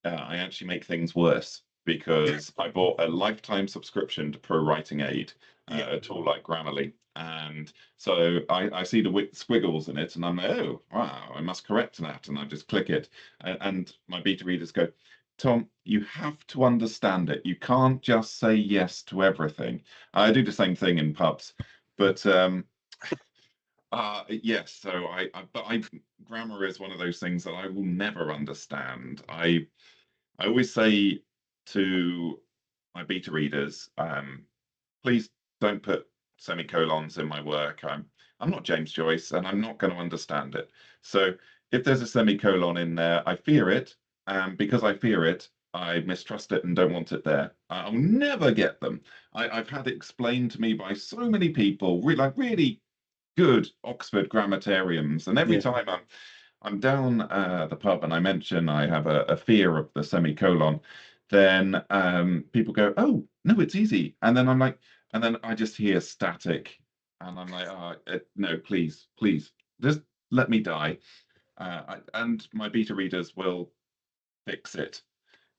I actually make things worse because I bought a lifetime subscription to Pro Writing Aid, Yeah. a tool like Grammarly. And so I see the squiggles in it and I'm like, oh, wow, I must correct that. And I just click it. And my beta readers go, Tom, you have to understand it. You can't just say yes to everything. I do the same thing in pubs. But yes, so grammar is one of those things that I will never understand. I always say to my beta readers, please don't put semicolons in my work. I'm not James Joyce and I'm not going to understand it. So if there's a semicolon in there, I fear it. And because I fear it, I mistrust it and don't want it there. I'll never get them. I've had it explained to me by so many people, like really good Oxford grammarians, and every Yeah. time I'm down the pub and I mention I have a fear of the semicolon, then people go, "Oh, no, it's easy," and then I'm like, and then I just hear static, and I'm like, "No, please, please, just let me die." And my beta readers will fix it.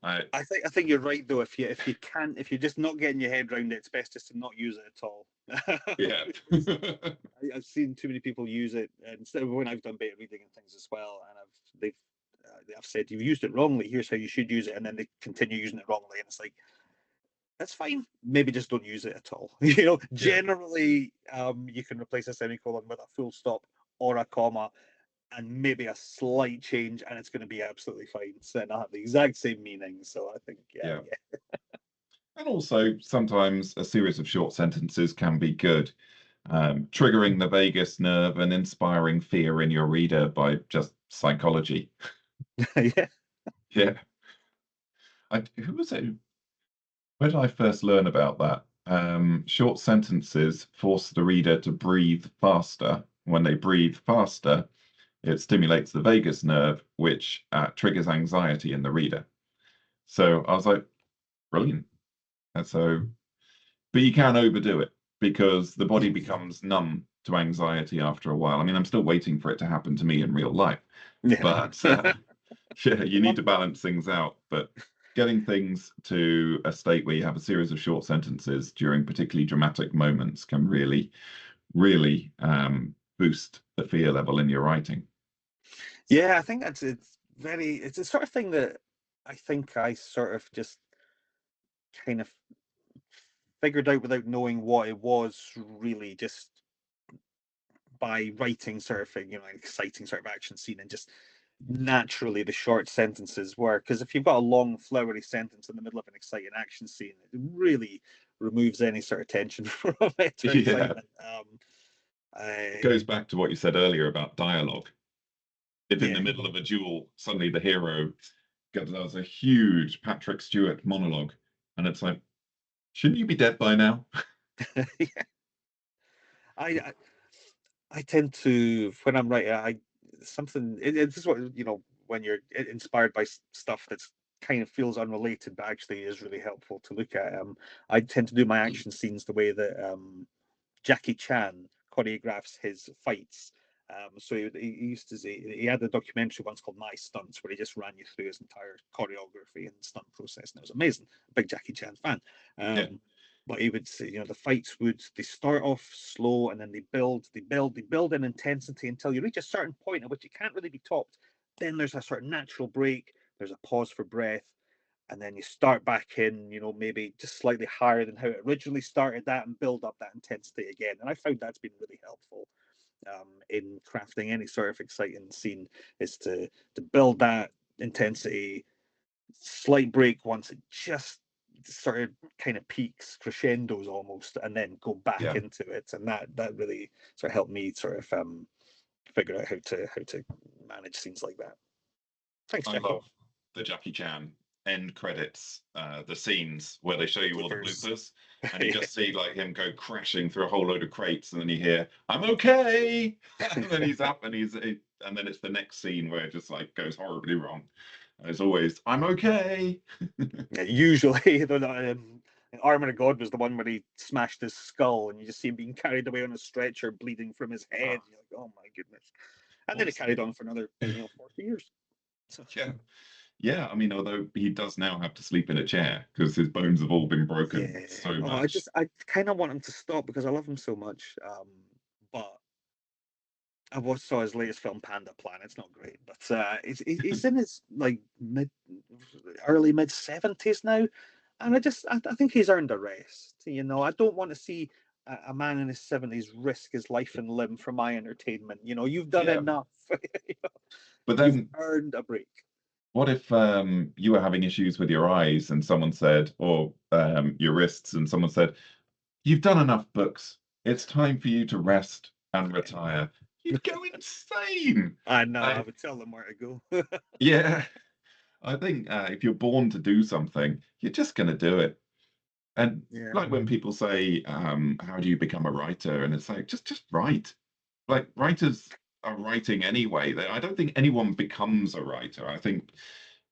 I I think you're right though. If you're just not getting your head around it, it's best just to not use it at all. yeah. I've seen too many people use it instead of when I've done beta reading and things as well, and I've said you've used it wrongly. Here's how you should use it, and then they continue using it wrongly, and it's like that's fine. Maybe just don't use it at all. Yeah. Generally, you can replace a semicolon with a full stop or a comma, and maybe a slight change, and it's going to be absolutely fine. So it'll have the exact same meaning. So I think, Yeah. yeah. And also, sometimes a series of short sentences can be good, triggering the vagus nerve and inspiring fear in your reader by just psychology. Yeah. Yeah. Who was it? Where did I first learn about that? Short sentences force the reader to breathe faster. When they breathe faster, it stimulates the vagus nerve, which triggers anxiety in the reader. So I was like, brilliant. And so, but you can overdo it because the body becomes numb to anxiety after a while. I mean, I'm still waiting for it to happen to me in real life, Yeah. but yeah, you need to balance things out. But getting things to a state where you have a series of short sentences during particularly dramatic moments can really, really boost the fear level in your writing. Yeah, I think it's the sort of thing that I think I sort of just kind of figured out without knowing what it was really, just by writing sort of thing, an exciting sort of action scene, and just naturally the short sentences work. Because if you've got a long flowery sentence in the middle of an exciting action scene, it really removes any sort of tension from it or Yeah, excitement. it goes back to what you said earlier about dialogue. If in the Yeah. middle of a duel, suddenly the hero does a huge Patrick Stewart monologue, and it's like, shouldn't you be dead by now? Yeah. I I tend to, when I'm writing, this is what, when you're inspired by stuff that's kind of feels unrelated but actually is really helpful to look at. I tend to do my action scenes the way that Jackie Chan choreographs his fights. So he used to say, he had a documentary once called My Stunts where he just ran you through his entire choreography and stunt process, and it was amazing. Big Jackie Chan fan. Yeah, But he would say, the fights they start off slow and then they build in intensity until you reach a certain point at which it can't really be topped. Then there's a sort of natural break. There's a pause for breath, and then you start back in, maybe just slightly higher than how it originally started that, and build up that intensity again. And I found that's been really helpful in crafting any sort of exciting scene, is to build that intensity, slight break once it just sort of kind of peaks, crescendos almost, and then go back yeah. into it. And that really sort of helped me sort of figure out how to manage scenes like that. Thanks, I Jackie. love the Jackie Chan end credits, the scenes where they show you all the Bloopers. bloopers, and you Yeah. just see like him go crashing through a whole load of crates, and then you hear, "I'm okay," and then he's up, and and then it's the next scene where it just like goes horribly wrong. And it's always, "I'm okay." Yeah, usually, Armor of God was the one where he smashed his skull, and you just see him being carried away on a stretcher, bleeding from his head. Ah, You're like, oh my goodness! And then it what's carried on for another, 40 years. Yeah. Yeah, I mean, although he does now have to sleep in a chair because his bones have all been broken Yeah. so Oh, much. I kind of want him to stop because I love him so much. But I watched saw his latest film, Panda Planet. It's not great, but he's in his like early mid 70s now, and I think he's earned a rest. You know, I don't want to see a man in his 70s risk his life and limb for my entertainment. You know, you've done Yeah. enough. You know, But you've then earned a break. what if you were having issues with your eyes and someone said, or your wrists, and someone said, "You've done enough books. It's time for you to rest and retire." You'd go insane. I know. I I, would tell them where to go. yeah, I think if you're born to do something, you're just going to do it. And Yeah. like when people say, "How do you become a writer?" and it's like, just write. Like writers are writing anyway. I don't think anyone becomes a writer. I think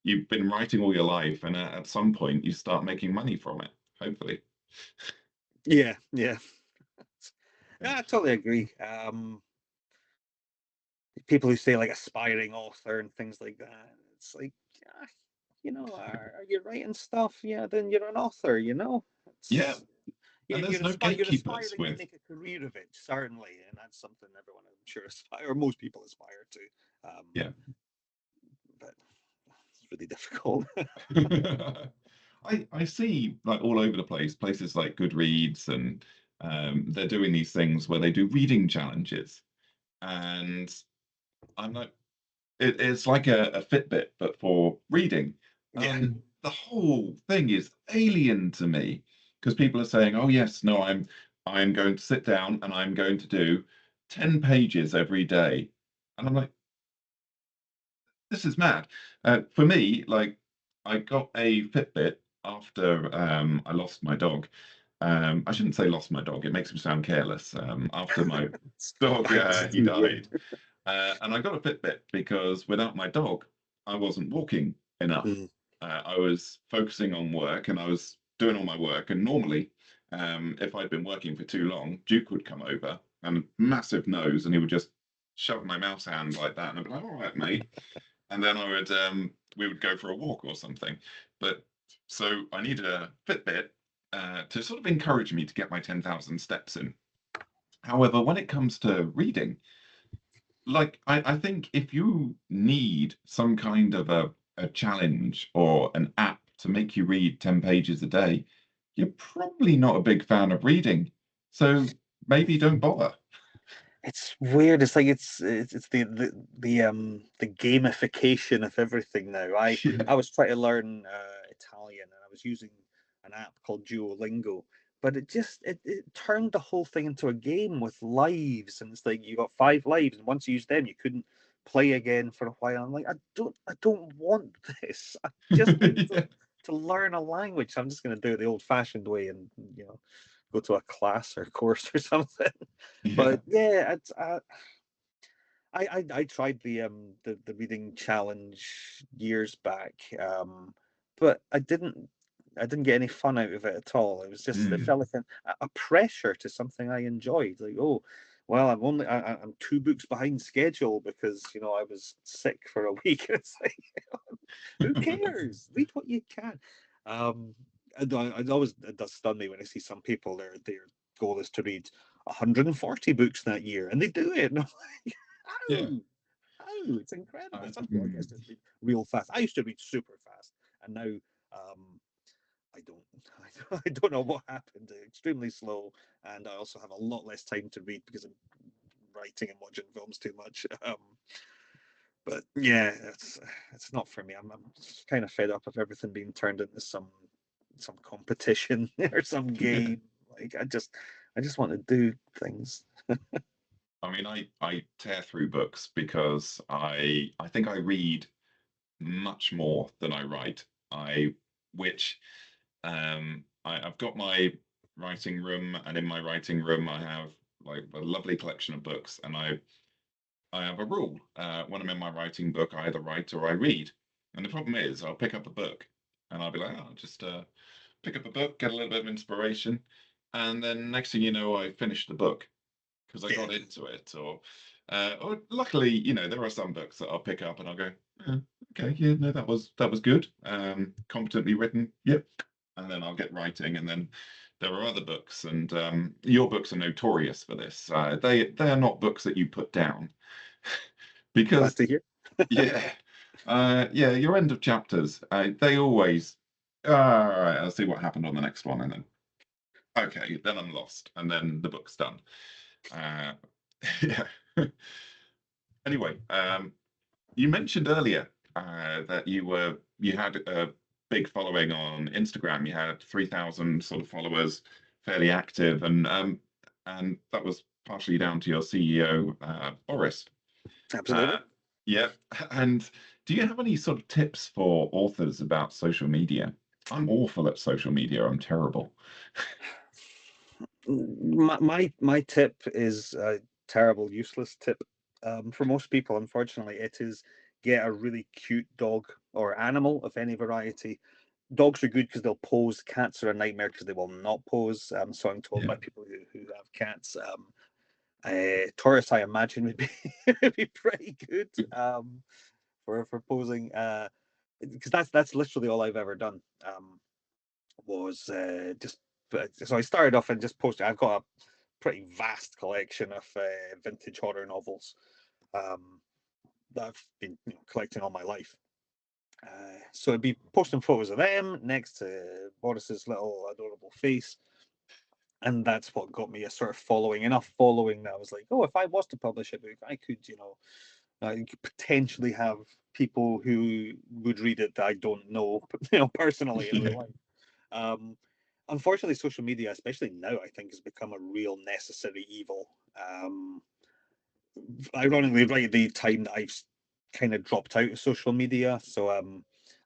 you've been writing all your life, and at some point you start making money from it. Hopefully. Yeah. Yeah. Yeah. Yeah, I totally agree. People who say like aspiring author and things like that. It's like, yeah, you know, are you writing stuff? Yeah, then you're an author. You know, Yeah, it's and there's no you're gatekeepers aspiring to with. make a career of it, certainly, and that's something everyone I'm sure aspire or most people aspire to. Um, Yeah. but it's really difficult. I see like all over the place, places like Goodreads, and they're doing these things where they do reading challenges, and I'm like, it's like a Fitbit but for reading, Yeah, and the whole thing is alien to me because people are saying, "Oh yes, no, I'm going to sit down and I'm going to do 10 pages every day," and I'm like, this is mad. For me, like, I got a Fitbit after I lost my dog. I shouldn't say lost my dog, it makes me sound careless. After my dog, back to he you. died. And I got a Fitbit because without my dog, I wasn't walking enough. Mm. I was focusing on work and I was doing all my work. And normally, if I'd been working for too long, Duke would come over and massive nose, and he would just shove my mouse hand like that. And I'd be like, "All right, mate." And then we would go for a walk or something. But so I need a Fitbit to sort of encourage me to get my 10,000 steps in. However, when it comes to reading, like I think if you need some kind of a challenge or an app to make you read 10 pages a day, you're probably not a big fan of reading. So maybe don't bother. It's weird. It's like it's the gamification of everything now. Yeah. I was trying to learn Italian, and I was using an app called Duolingo, but it turned the whole thing into a game with lives, and it's like you got 5 lives, and once you use them, you couldn't play again for a while. I'm like, I don't want this. I just want Yeah. to learn a language. So I'm just going to do it the old-fashioned way, and you know, go to a class or course or something. Yeah. But yeah, I tried the reading challenge years back, but I didn't get any fun out of it at all. It was just it Mm. felt like a pressure to something I enjoyed. Like, oh, well, I'm 2 books behind schedule because you know I was sick for a week. It's like, who cares? Read what you can. Um, I always it does stun me when I see some people their goal is to read 140 books that year, and they do it. And I'm like, Yeah. how? How? It's incredible. Some people, I guess, Mm. just read real fast. I used to read super fast, and now I don't. I don't know what happened. Extremely slow, and I also have a lot less time to read because I'm writing and watching films too much. But yeah, it's not for me. I'm kind of fed up of everything being turned into some competition or some Yeah. game. Like I just want to do things. I mean, I tear through books because I think I read much more than I write. I which I've got my writing room, and in my writing room I have like a lovely collection of books, and I have a rule. When I'm in my writing book, I either write or I read. And the problem is, I'll pick up a book, and I'll be like, oh, just pick up a book, get a little bit of inspiration, and then next thing you know, I finish the book because I Yeah, got into it. Or luckily, you know, there are some books that I'll pick up and I'll go, "Eh, Okay, yeah, no, that was good. Competently written. Yep. And then I'll get writing, and then there are other books, and your books are notorious for this. They are not books that you put down Glad because to hear. yeah, yeah, your end of chapters, they always. All right, I'll see what happened on the next one, and then okay, then I'm lost, and then the book's done. Uh, yeah. Anyway, you mentioned earlier that you had a big following on Instagram. You had 3,000 sort of followers, fairly active, and that was partially down to your CEO, Boris. Absolutely. Uh, yeah. And do you have any sort of tips for authors about social media? I'm awful at social media. I'm terrible. My tip is a terrible, useless tip. For most people, unfortunately, it is get a really cute dog or animal of any variety. Dogs are good because they'll pose. Cats are a nightmare because they will not pose. So I'm told Yeah. by people who have cats. Taurus, I imagine, would be would be pretty good for posing. Because that's literally all I've ever done. Was just so I started off and just posted. I've got a pretty vast collection of vintage horror novels that I've been collecting all my life. So I'd be posting photos of them next to Boris's little adorable face, and that's what got me a sort of following, enough following that I was like, oh, if I was to publish a book, I could, I could potentially have people who would read it that I don't know, personally in real Yeah. life. Um, Unfortunately, social media, especially now, I think has become a real necessary evil. Ironically, right at the time that I've kind of dropped out of social media, so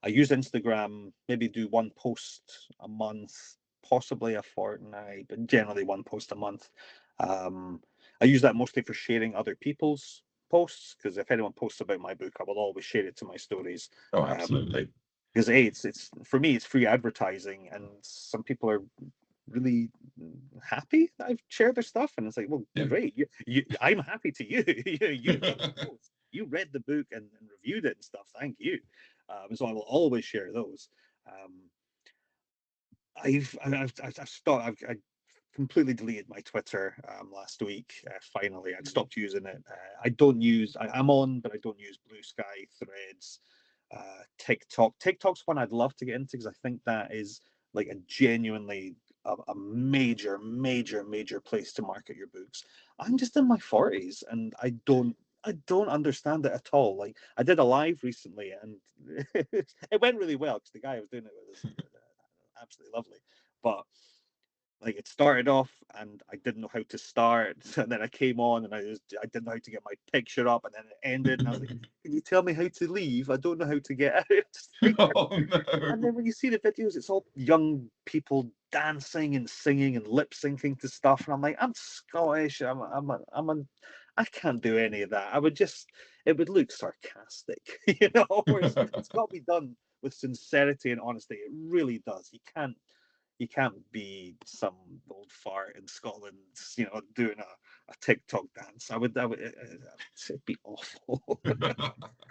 I use Instagram, maybe do one post a month, possibly a fortnight, but generally one post a month. Um, I use that mostly for sharing other people's posts because if anyone posts about my book, I will always share it to my stories. Oh, Um, absolutely. because A, it's for me, it's free advertising, and some people are really happy that I've shared their stuff, and it's like, well, Yeah. great, I'm happy to you. You got the post, you read the book and reviewed it and stuff. Thank you. So I will always share those. Um, I've stopped. I completely deleted my Twitter last week. Finally, I'd stopped using it. I don't use. I'm on, but I don't use Blue Sky, Threads, TikTok. TikTok's one I'd love to get into because I think that is like a genuinely a major, major, major place to market your books. I'm just in my 40s and I don't understand it at all. Like I did a live recently and it went really well because the guy I was doing it with was absolutely lovely. But like it started off and I didn't know how to start, and then I came on and I didn't know how to get my picture up, and then it ended, and I was like, "Can you tell me how to leave? I don't know how to get out." Oh And no. then when you see the videos, it's all young people dancing and singing and lip syncing to stuff, and I'm like, I'm Scottish. I can't do any of that. It would look sarcastic, Whereas it's got to be done with sincerity and honesty. It really does. You can't be some old fart in Scotland, doing a TikTok dance. It'd be awful.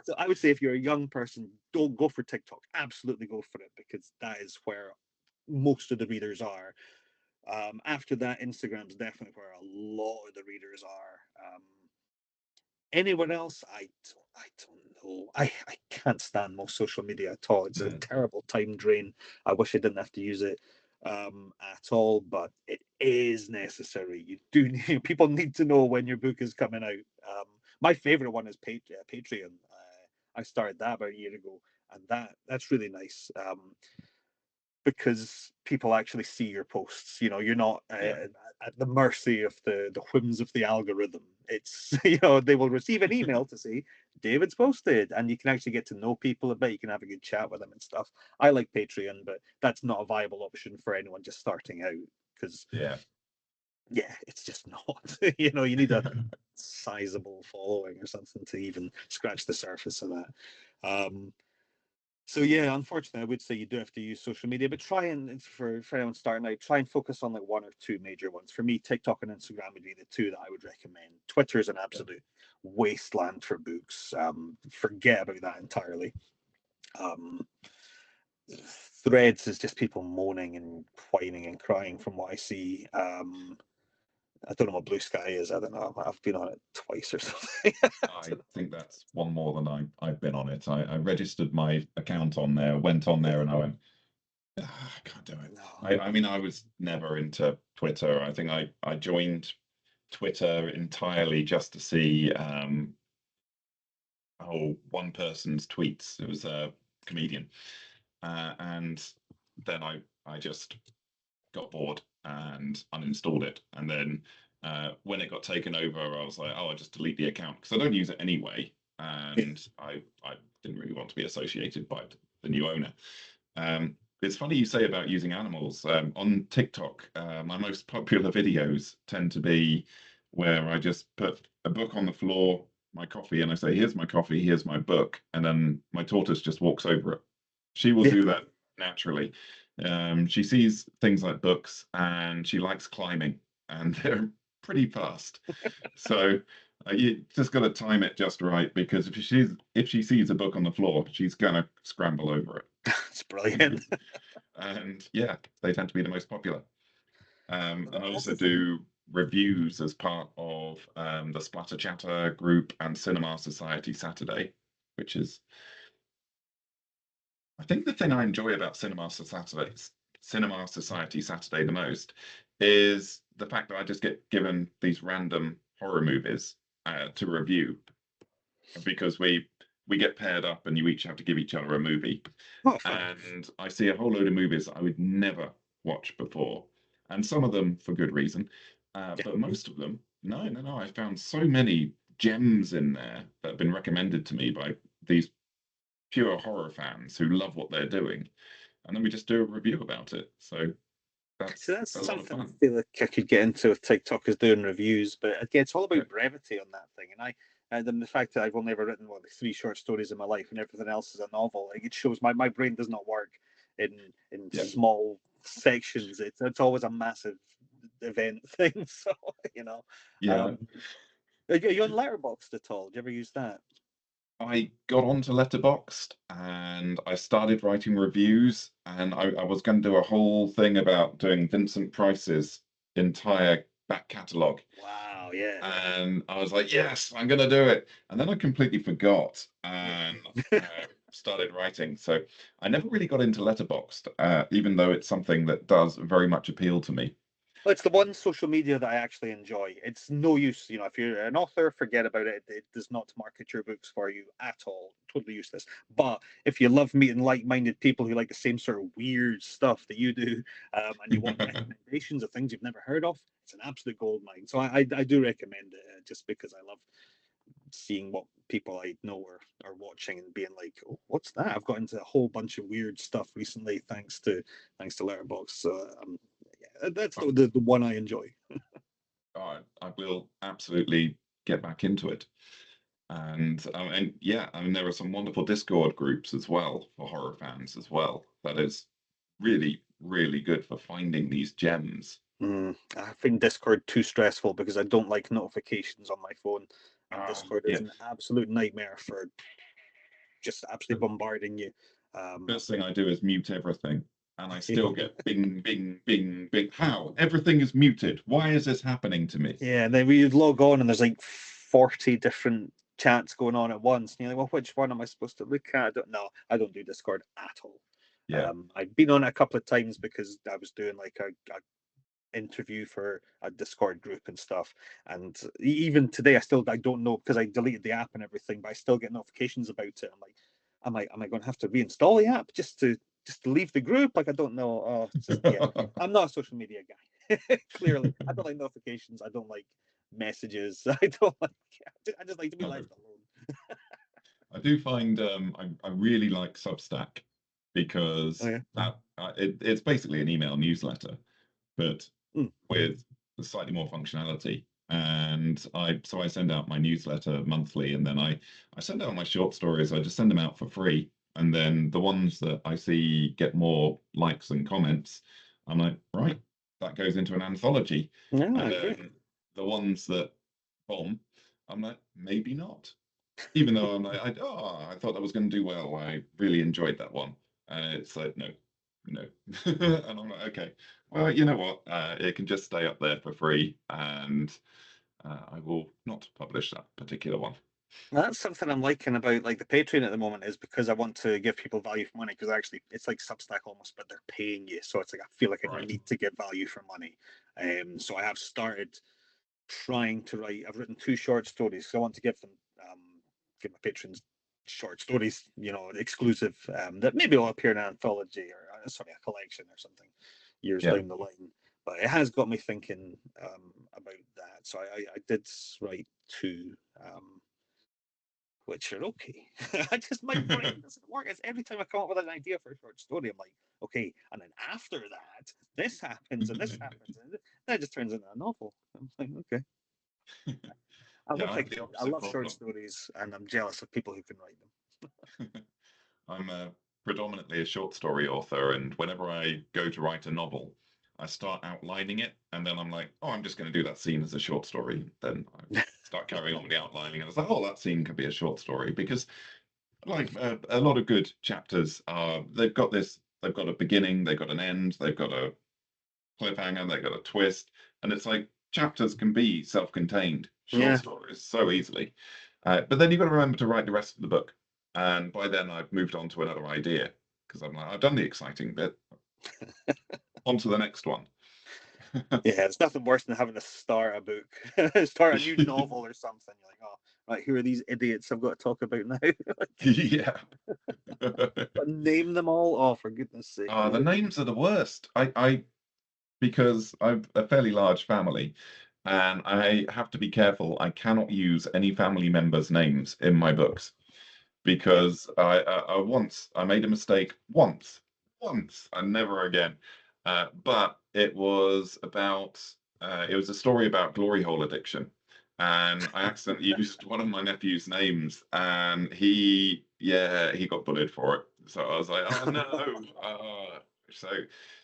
So I would say if you're a young person, don't go for TikTok. Absolutely go for it because that is where most of the readers are. After that, Instagram's definitely where a lot of the readers are. Anyone else, I don't know. I can't stand most social media at all. It's a Yeah. terrible time drain. I wish I didn't have to use it at all, but it is necessary. You do need, people need to know when your book is coming out. My favorite one is Patreon. I started that about a year ago, and that's really nice. Because people actually see your posts. You're not Yeah. at the mercy of the whims of the algorithm. It's they will receive an email to say David's posted, and you can actually get to know people a bit. You can have a good chat with them and stuff. I like Patreon, but that's not a viable option for anyone just starting out because Yeah. yeah, it's just not. You need a sizable following or something to even scratch the surface of that. Um, so yeah, unfortunately, I would say you do have to use social media, but try and for anyone starting out, try and focus on like one or two major ones. For me, TikTok and Instagram would be the two that I would recommend. Twitter is an absolute wasteland for books. Forget about that entirely. Um, Threads is just people moaning and whining and crying from what I see. I don't know what Blue Sky is. I don't know. I've been on it twice or something. I think that's one more than I've been on it. I registered my account on there, went on there, and I went, "Ah, I can't do it. No. I mean, I was never into Twitter. I think I joined Twitter entirely just to see one person's tweets. It was a comedian, and then I just got bored and uninstalled it. And then when it got taken over, I was like, oh, I'll just delete the account because I don't use it anyway, and I didn't really want to be associated by the new owner. It's funny you say about using animals. On TikTok, my most popular videos tend to be where I just put a book on the floor, my coffee, and I say, here's my coffee, here's my book, and then my tortoise just walks over it. She will Yeah. do that naturally. She sees things like books and she likes climbing, and they're pretty fast. So you just got to time it just right because if she sees a book on the floor, she's gonna scramble over it. It's brilliant. And yeah, they tend to be the most popular. And I That's also the thing. do reviews as part of the Splatter Chatter group and Cinema Society Saturday, which is, I think, the thing I enjoy about Cinema Society Saturday the most is the fact that I just get given these random horror movies to review because we get paired up and you each have to give each other a movie. Oh, fun. And I see a whole load of movies I would never watch before, and some of them for good reason, Yeah. but most of them, no. I found so many gems in there that have been recommended to me by these pure horror fans who love what they're doing, and then we just do a review about it. So So that's that's a lot of something I fun. feel like I could get into with TikTok is doing reviews, but again, it's all Yeah. about brevity on that thing. And then the fact that I've only ever written like 3 short stories in my life and everything else is a novel, like, it shows my brain does not work in Yeah. small sections. It's always a massive event thing. So you know, Yeah. um, are you on Letterboxd at all? Do you ever use that? I got onto Letterboxd and I started writing reviews, and I was going to do a whole thing about doing Vincent Price's entire back catalogue. Wow, yeah, And I was like, yes, I'm going to do it. And then I completely forgot and yeah. started writing. So I never really got into Letterboxd, even though it's something that does very much appeal to me. Well, it's the one social media that I actually enjoy. It's no use, if you're an author, forget about it. It does not market your books for you at all. Totally useless. But if you love meeting like-minded people who like the same sort of weird stuff that you do, and you want recommendations of things you've never heard of, it's an absolute gold mine. So I do recommend it just because I love seeing what people I know are watching and being like, oh, what's that? I've got into a whole bunch of weird stuff recently thanks to Letterboxd. So yeah, that's the one I enjoy. I will absolutely get back into it. And yeah, I mean, there are some wonderful Discord groups as well for horror fans as well. That is really, really good for finding these gems. I find Discord too stressful because I don't like notifications on my phone, and Discord is Yeah. an absolute nightmare for just absolutely The bombarding you. first thing I do is mute everything, and I Yeah. still get bing, bing, bing, bing. How? Everything is muted. Why is this happening to me? Yeah, and then we log on and there's like 40 different chats going on at once. And you're like, well, which one am I supposed to look at? I don't know. I don't do Discord at all. Yeah. I've been on it a couple of times because I was doing like a interview for a Discord group and stuff. And even today, I don't know because I deleted the app and everything, but I still get notifications about it. I'm like, am I going to have to reinstall the app just to leave the group? Like, I don't know. Oh, it's just yeah. I'm not a social media guy. Clearly, I don't like notifications. I don't like messages. I don't like. I just like to be No. left alone. I do find I really like Substack Oh because yeah. it's basically an email newsletter, but Mm. with slightly more functionality. And I send out my newsletter monthly, and then I send out my short stories. I just send them out for free, and then the ones that I see get more likes and comments, I'm like, right, that goes into an anthology. And Yeah, great. then the ones that bomb, I'm like, maybe not. even though I'm like, I thought that was going to do well. I really enjoyed that one. And it's like, no, no. And I'm like, okay, well, you know what? It can just stay up there for free, and I will not publish that particular one. That's something I'm liking about like the Patreon at the moment, is because I want to give people value for money, because actually it's like Substack almost, but they're paying you. So it's like I feel like I Right. need to give value for money. So I have started trying to write. I've written 2 short stories, so I want to give them give my patrons short stories, exclusive, that maybe will appear in an anthology or sorry, a collection or something years Yeah. down the line. But it has got me thinking about that. So I did write 2. Which are okay. I just my brain doesn't work. It's every time I come up with an idea for a short story, I'm like, okay, and then after that, this happens and this happens, and that just turns into a novel. I'm like, okay. Yeah, I have the I opposite love short problem. stories, and I'm jealous of people who can write them. I'm predominantly a short story author, and whenever I go to write a novel, I start outlining it, and then I'm like, oh, I'm just going to do that scene as a short story. Then I start carrying on with the outlining, and it's like, oh, that scene could be a short story because, like, a lot of good chapters are they've got a beginning, they've got an end, they've got a cliffhanger, they've got a twist, and it's like chapters can be self-contained short Yeah. stories so easily. But then you've got to remember to write the rest of the book. And by then I've moved on to another idea because I'm like, I've done the exciting bit. On to the next one. Yeah, it's nothing worse than having to start a book, start a new novel or something. You're like, oh, right, who are these idiots I've got to talk about now? Yeah. But name them all. Oh, for goodness sake. The names are the worst. I because I've a fairly large family and I have to be careful. I cannot use any family members' names in my books Yeah. because I once I made a mistake once, and never again. But it was a story about glory hole addiction, and I accidentally used one of my nephew's names, and he got bullied for it. So I was like, oh no. So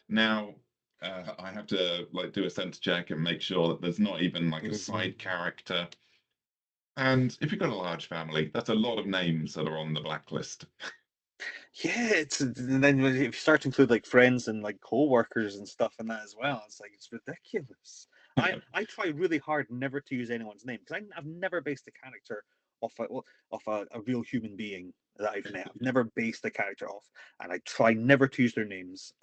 now I have to like do a sense check and make sure that there's not even like a Mhm. side character, and if you've got a large family, that's a lot of names that are on the blacklist. Yeah, and then if you start to include like friends and like co-workers and stuff in that as well, it's like it's ridiculous. I try really hard never to use anyone's name, because I've never based a character off a real human being that I've met. I've never based a character off, and I try never to use their names.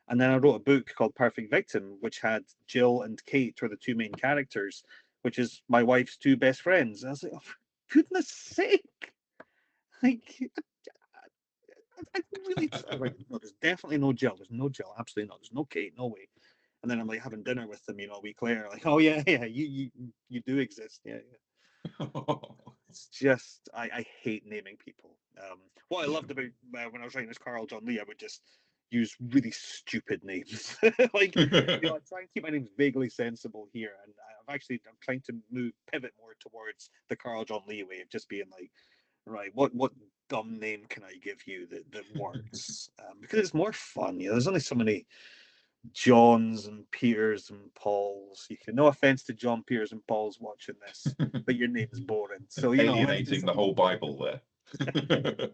And then I wrote a book called Perfect Victim, which had Jill and Kate were the 2 main characters, which is my wife's 2 best friends. And I was like, oh, for goodness sake! Like, I really try. Like, no, there's definitely no Jill. There's no Jill. Absolutely not. There's no Kate. No way. And then I'm like having dinner with them, a week later. Like, oh yeah, yeah, you do exist. Yeah, yeah. It's just I hate naming people. What I Yeah. loved about when I was writing as Carl John Lee, I would just use really stupid names. Like, I try and keep my names vaguely sensible here, and I'm trying to pivot more towards the Carl John Lee way of just being like, right, what dumb name can I give you that works? Because it's more fun. There's only so many Johns and Peters and Pauls. You can, no offense to John Peters and Pauls watching this, but your name's boring. So let's do Alienating the something whole different. Bible there.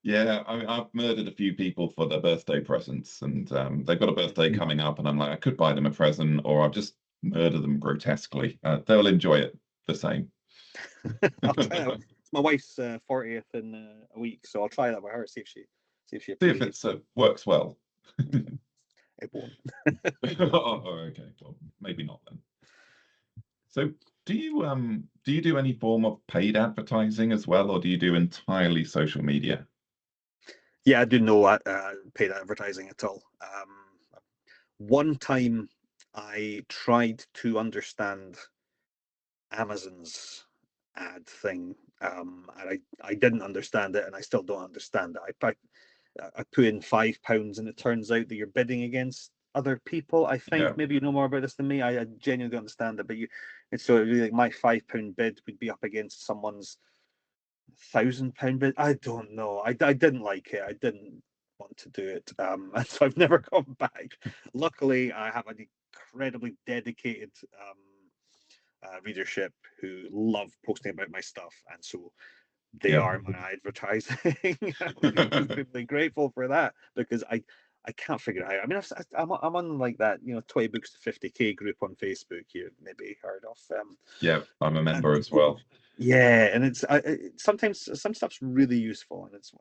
Yeah, I've murdered a few people for their birthday presents, and they've got a birthday coming up, and I'm like, I could buy them a present, or I'll just murder them grotesquely. They'll enjoy it the same. I'll try that. It's my wife's 40th in a week, so I'll try that with her. See if she See if appreciates it works well. it. It won't. Oh, okay. Well, maybe not then. So, do you do any form of paid advertising as well, or do you do entirely social media? Yeah, I do no paid advertising at all. One time I tried to understand Amazon's ad thing, and I didn't understand it, and I still don't understand it. I put in £5, and it turns out that you're bidding against other people. I think Yeah. maybe you know more about this than me. I genuinely don't understand it, but and so really like my £5 bid would be up against someone's £1,000 bid. I don't know. I didn't like it. I didn't want to do it, and so I've never gone back. Luckily, I have an incredibly dedicated readership who love posting about my stuff, and so they Yeah. are my advertising. I'm extremely grateful for that, because I can't figure it out. I mean, I'm on like that, 20 books to 50K group on Facebook. You maybe heard of. Yeah, I'm a member And as well. yeah, and sometimes some stuff's really useful, and it's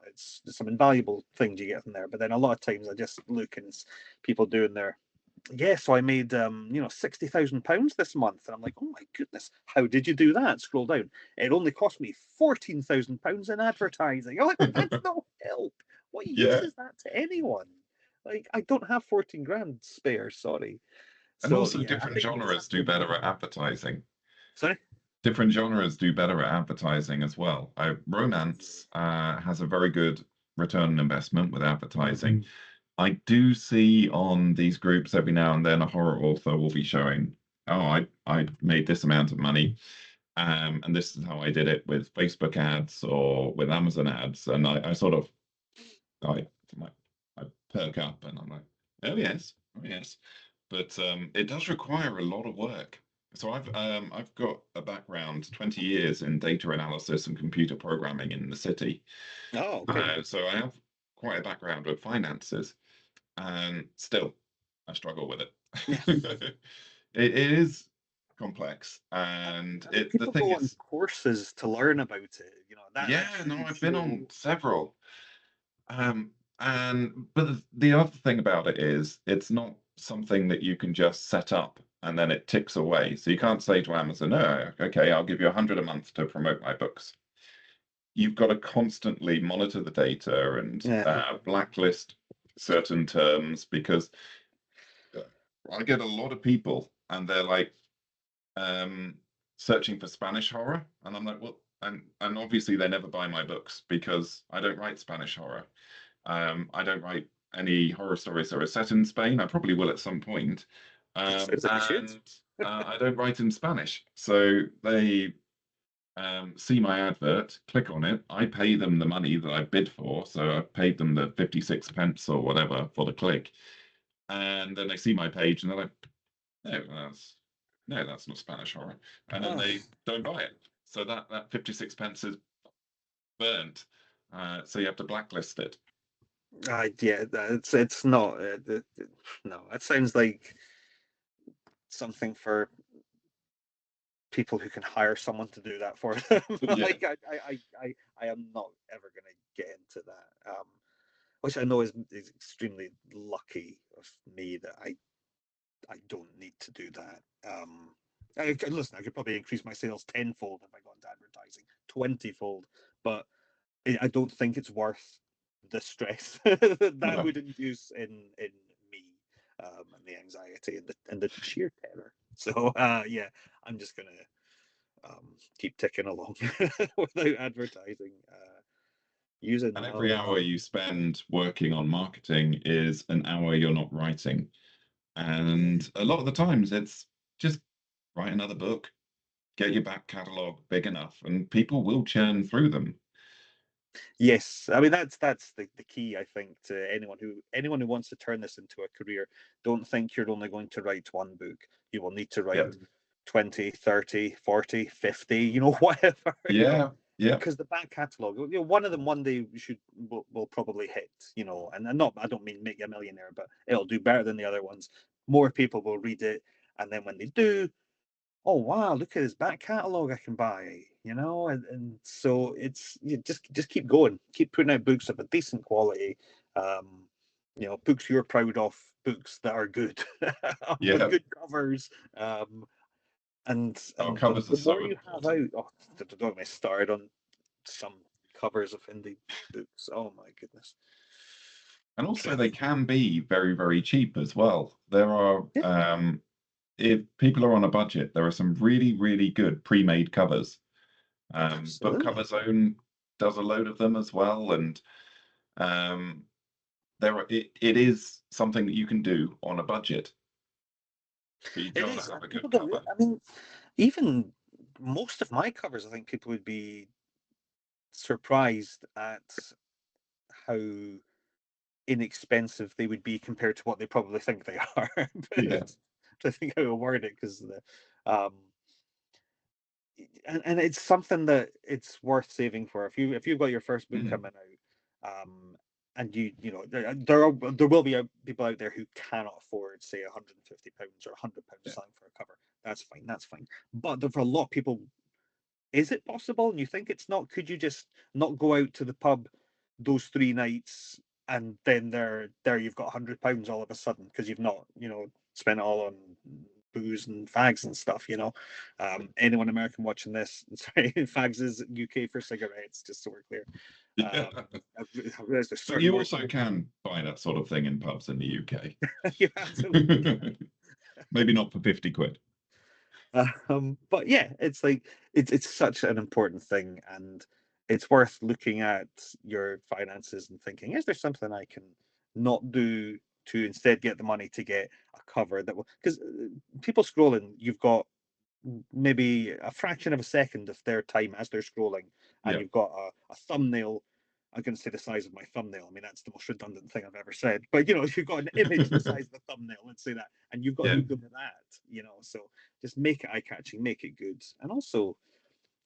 some invaluable things you get from there. But then a lot of times I just look, and it's people doing their, yeah, so I made £60,000 this month, and I'm like, oh my goodness, how did you do that? Scroll down, it only cost me £14,000 in advertising. I'm like, that's no help. What use Yeah. is that to anyone? Like, I don't have 14 grand spare. Sorry. And So also yeah, I different think you just genres have do to. better at advertising. Sorry. Different genres do better at advertising as well. Romance has a very good return on investment with advertising. I do see on these groups every now and then a horror author will be showing, oh, I made this amount of money, and this is how I did it with Facebook ads or with Amazon ads, and I sort of I I perk up and I'm like, oh yes, but it does require a lot of work. So I've got a background 20 years in data analysis and computer programming in the city. Oh, okay. So I have quite a background with finances, and still I struggle with it. Yeah. It is complex, and I mean, the people thing go on is, courses to learn about it. That's yeah, no, really I've been on so. several. Um, but the other thing about it is it's not something that you can just set up and then it ticks away. So you can't say to Amazon, "Oh, okay, I'll give you 100 a month to promote my books." You've got to constantly monitor the data and Yeah. blacklist certain terms, because I get a lot of people and they're like um, searching for Spanish horror, and I'm like, well, and obviously they never buy my books because I don't write Spanish horror. I don't write any horror stories that are set in Spain. I probably will at some point. Sounds like you should. And I don't write in Spanish. So they see my advert, click on it. I pay them the money that I bid for. So I paid them the 56 pence or whatever for the click. And then they see my page and they're like, no, that's not Spanish horror. And then Oh, they don't buy it. So that 56 pence is burnt. So you have to blacklist it. yeah, it's not. No, it sounds like something for people who can hire someone to do that for them. Yeah. Like I am not ever going to get into that. Which I know is extremely lucky of me that I don't need to do that. Listen, I could probably increase my sales tenfold if I got into advertising, 20-fold, but I don't think it's worth the stress that No. would induce in me, and the anxiety and the sheer terror. So yeah, I'm just gonna keep ticking along without advertising. Using And every hour you spend working on marketing is an hour you're not writing. And a lot of the times it's just write another book, get your back catalogue big enough, and people will churn through them. Yes, I mean that's the key, I think, to anyone who wants to turn this into a career. Don't think you're only going to write one book. You will need to write Yeah. 20, 30, 40, 50, whatever, Yeah. Yeah. because the back catalogue, one of them one day will probably hit, and not, I don't mean make you a millionaire, but it'll do better than the other ones. More people will read it, and then when they do, oh wow, look at his back catalog I can buy, and so it's, you just keep going, keep putting out books of a decent quality, books you're proud of, books that are good, with Yeah. good covers, and Our and covers are the so more you have important. out, oh, don't get me started on some covers of indie books. Oh my goodness. And also they can be very, very cheap as well. There are Yeah, if people are on a budget, there are some really, really good pre-made covers. Book absolutely. Cover Zone does a load of them as well, and um, it is something that you can do on a budget, but you It gotta is. have a People good don't cover. I mean, even most of my covers, I think people would be surprised at how inexpensive they would be compared to what they probably think they are. Yeah. But I think I will word it, because um, and it's something that it's worth saving for. If you've got your first book Mm. coming out, and you know there will be people out there who cannot afford, say, £150 or £100 Yeah. selling for a cover. That's fine, that's fine. But for a lot of people, is it possible? And you think it's not? Could you just not go out to the pub those 3 nights, and then there you've got £100 all of a sudden because you've not, spent it all on booze and fags and stuff. Anyone American watching this, sorry, fags is UK for cigarettes, just so we're clear. Yeah. I've realized there's But certain you words. also can buy that sort of thing in pubs in the UK. You absolutely. Maybe not for 50 quid. But yeah, it's like it's such an important thing, and it's worth looking at your finances and thinking, is there something I can not do to instead get the money to get a cover that will, because people scrolling, you've got maybe a fraction of a second of their time as they're scrolling, and Yeah. you've got a thumbnail. I'm going to say the size of my thumbnail. I mean, that's the most redundant thing I've ever said. But you've got an image the size of the thumbnail. Let's say that, and you've got to Yeah. look at that. So just make it eye-catching, make it good, and also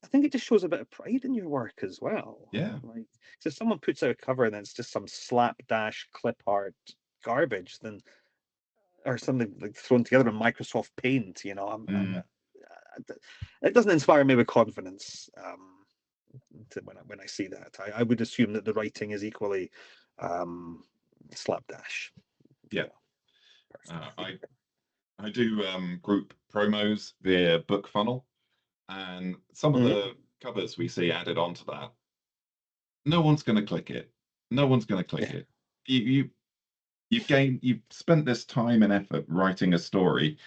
I think it just shows a bit of pride in your work as well. Yeah. Like, so if someone puts out a cover and then it's just some slapdash clip art garbage, then or something like thrown together in Microsoft Paint, Mm. it doesn't inspire me with confidence. When I see that, I would assume that the writing is equally slapdash. Yeah. Personally. I do group promos via Book Funnel, and some of Mhm. the covers we see added onto that, no one's going to click it. No one's going to click Yeah, it. You've spent this time and effort writing a story,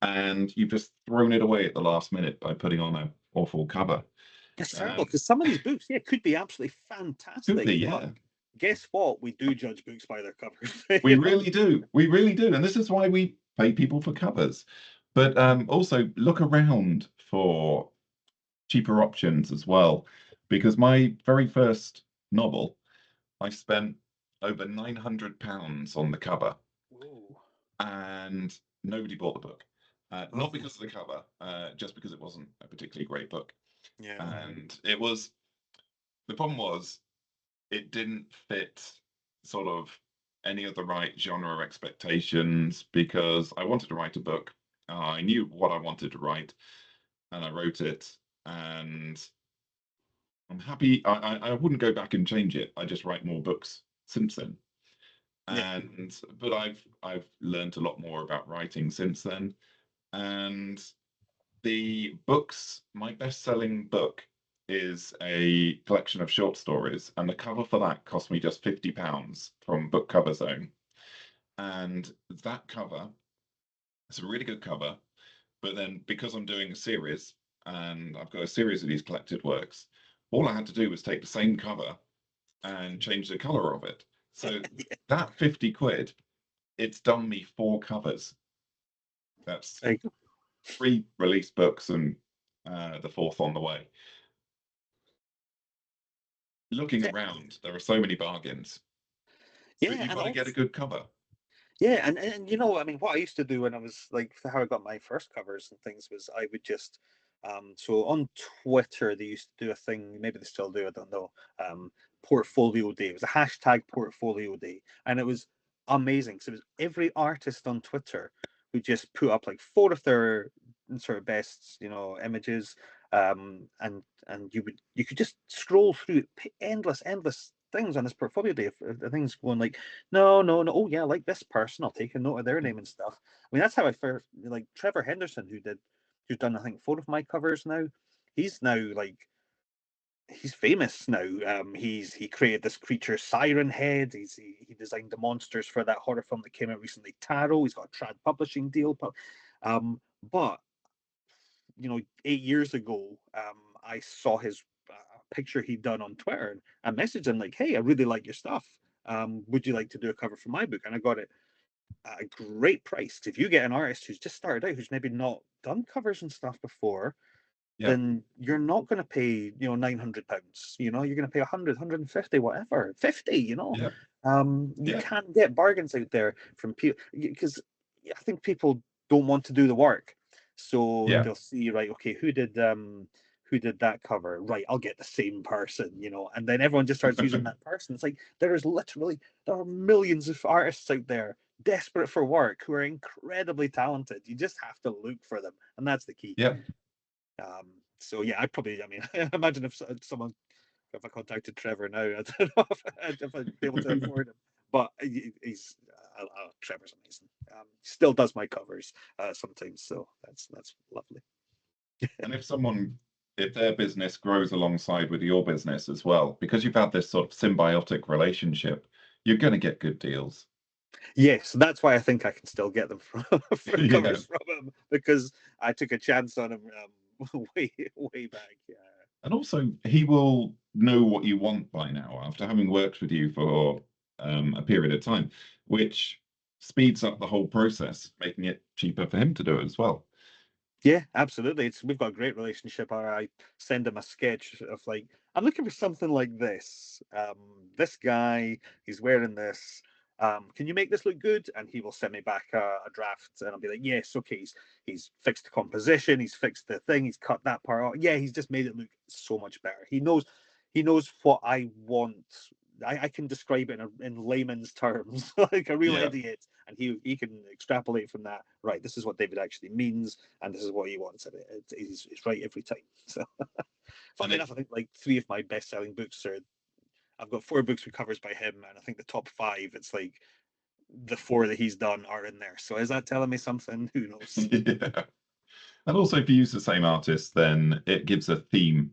and you've just thrown it away at the last minute by putting on an awful cover. it's terrible Um, because some of these books, yeah, could be absolutely could fantastic, be, but yeah. guess what? We do judge books by their covers. We really do. We really do. And this is why we pay people for covers. But also look around for cheaper options as well. Because my very first novel, I spent over £900 on the cover, Whoa. and nobody bought the book. Oh, Not because of the cover, just because it wasn't a particularly great book. yeah. And the problem was, it didn't fit sort of any of the right genre expectations because I wanted to write a book. I knew what I wanted to write, and I wrote it. And I'm happy. I wouldn't go back and change it. I just write more books since then. Yeah. But I've learned a lot more about writing since then. And my best-selling book is a collection of short stories, and the cover for that cost me just £50 from Book Cover Zone. And that cover, it's a really good cover, but then because I'm doing a series and I've got a series of these collected works, all I had to do was take the same cover and change the color of it. So that 50 quid, it's done me 4 covers. That's There you go. 3 released books and the 4th on the way. Looking Yeah, around, there are so many bargains, but yeah, you've and got to get a also, good cover. yeah, and I mean, what I used to do when I was like, for how I got my first covers and things was I would just, so on Twitter they used to do a thing, maybe they still do, I don't know, portfolio day. It was a hashtag portfolio day, and it was amazing. So it was every artist on Twitter who just put up like 4 of their sort of best, images, and you could just scroll through endless things on this portfolio day of things going like, no, no, no. Oh yeah, I like this person. I'll take a note of their name and stuff. I mean, that's how I first like Trevor Henderson, who's done I think 4 of my covers now. He's now like he's famous now. He created this creature Siren Head. He designed the monsters for that horror film that came out recently, Tarot. He's got a trad publishing deal. But 8 years ago, I saw his picture he'd done on Twitter, and I messaged him like, "Hey, I really like your stuff. Would you like to do a cover for my book?" And I got it at a great price. If you get an artist who's just started out, who's maybe not done covers and stuff before, Yeah, then you're not going to pay, £900. You're going to pay 100, 150, whatever, 50. yeah, You yeah, can't get bargains out there from people because I think people don't want to do the work. So yeah. they'll see, right, okay, who did who did that cover? Right, I'll get the same person, and then everyone just starts using that person. It's like there are millions of artists out there desperate for work who are incredibly talented. You just have to look for them, and that's the key. Yeah. So yeah, I mean, I imagine if I contacted Trevor now, I don't know if I'd be able to afford him. But Trevor's amazing. He still does my covers sometimes, so that's lovely. And if their business grows alongside with your business as well, because you've had this sort of symbiotic relationship, you're going to get good deals. Yes, that's why I think I can still get them for Yeah. covers from him, because I took a chance on him way back. Yeah. And also, he will know what you want by now after having worked with you for a period of time, which speeds up the whole process, making it cheaper for him to do it as well. Yeah, absolutely. We've got a great relationship. I send him a sketch of like, I'm looking for something like this. This guy, he's wearing this. Can you make this look good? And he will send me back a draft, and I'll be like, yes, okay. He's fixed the composition, he's fixed the thing, he's cut that part out. Yeah, he's just made it look so much better. He knows what I want. I can describe it in layman's terms, like a real idiot, and he can extrapolate from that. Right, this is what David actually means, and this is what he wants. It's right every time. So, funnily enough, I think like 3 of my best-selling books I've got 4 books with covers by him, and I think the top 5, it's like the 4 that he's done are in there. So is that telling me something? Who knows? Yeah. And also, if you use the same artist, then it gives a theme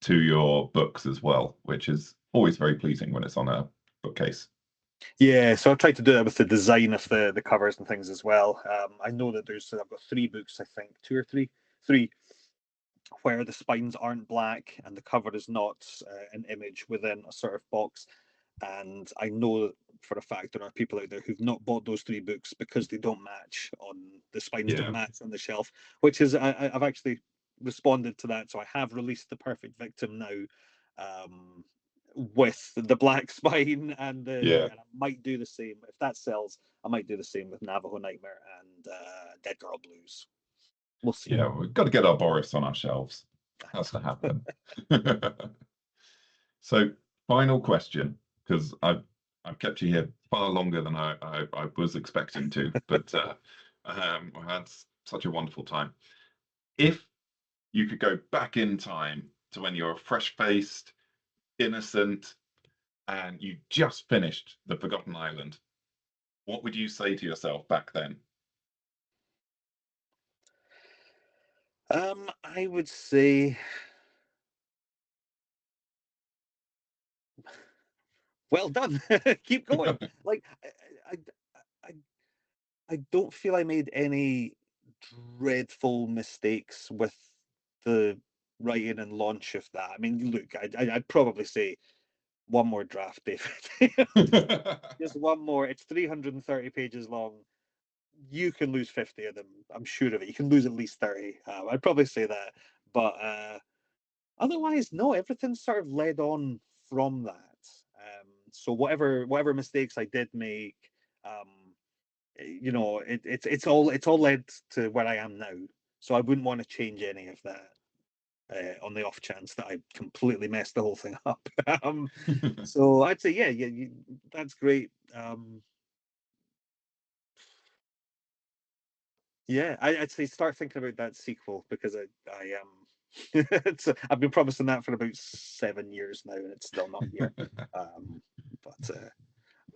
to your books as well, which is always very pleasing when it's on a bookcase. Yeah, so I've tried to do that with the design of the covers and things as well. I know that I've got 3 books, I think, 2 or 3, where the spines aren't black and the cover is not an image within a sort of box. And I know for a fact there are people out there who've not bought those 3 books because they don't match on the spines, don't match on the shelf, which is I've actually responded to that. So I have released The Perfect Victim now, with the black spine, and I might do the same if that sells. I might do the same with Navajo Nightmare and Dead Girl Blues. We'll see. Yeah, we've got to get our Boris on our shelves. Has to happen. So, final question, because I've kept you here far longer than I was expecting to, but we had such a wonderful time. If you could go back in time to when you're fresh-faced, innocent, and you just finished The Forgotten Island, what would you say to yourself back then? I would say, well done. Keep going. Like, I, I, I don't feel I made any dreadful mistakes with the writing and launch of that. I mean, look, I'd probably say one more draft, David. Just one more. It's 330 pages long. You can lose 50 of them. I'm sure of it. You can lose at least 30. I'd probably say that. But otherwise, no, everything's sort of led on from that. So whatever mistakes I did make, it's all led to where I am now. So I wouldn't want to change any of that. On the off chance that I completely messed the whole thing up. So I'd say, yeah, that's great. Yeah, I'd say start thinking about that sequel, because I've been promising that for about 7 years now, and it's still not here. But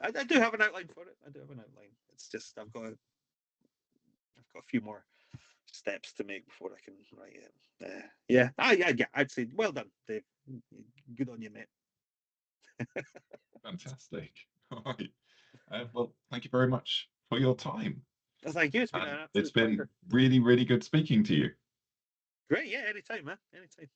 I do have an outline for it. I do have an outline. It's just I've got a few more steps to make before I can write it. Yeah, I'd say well done, Dave. Good on you, mate. Fantastic. All right. Well, thank you very much for your time. Thank you. It's been an absolute It's been pleasure. really, really good speaking to you. Great. Yeah, anytime, man. Anytime.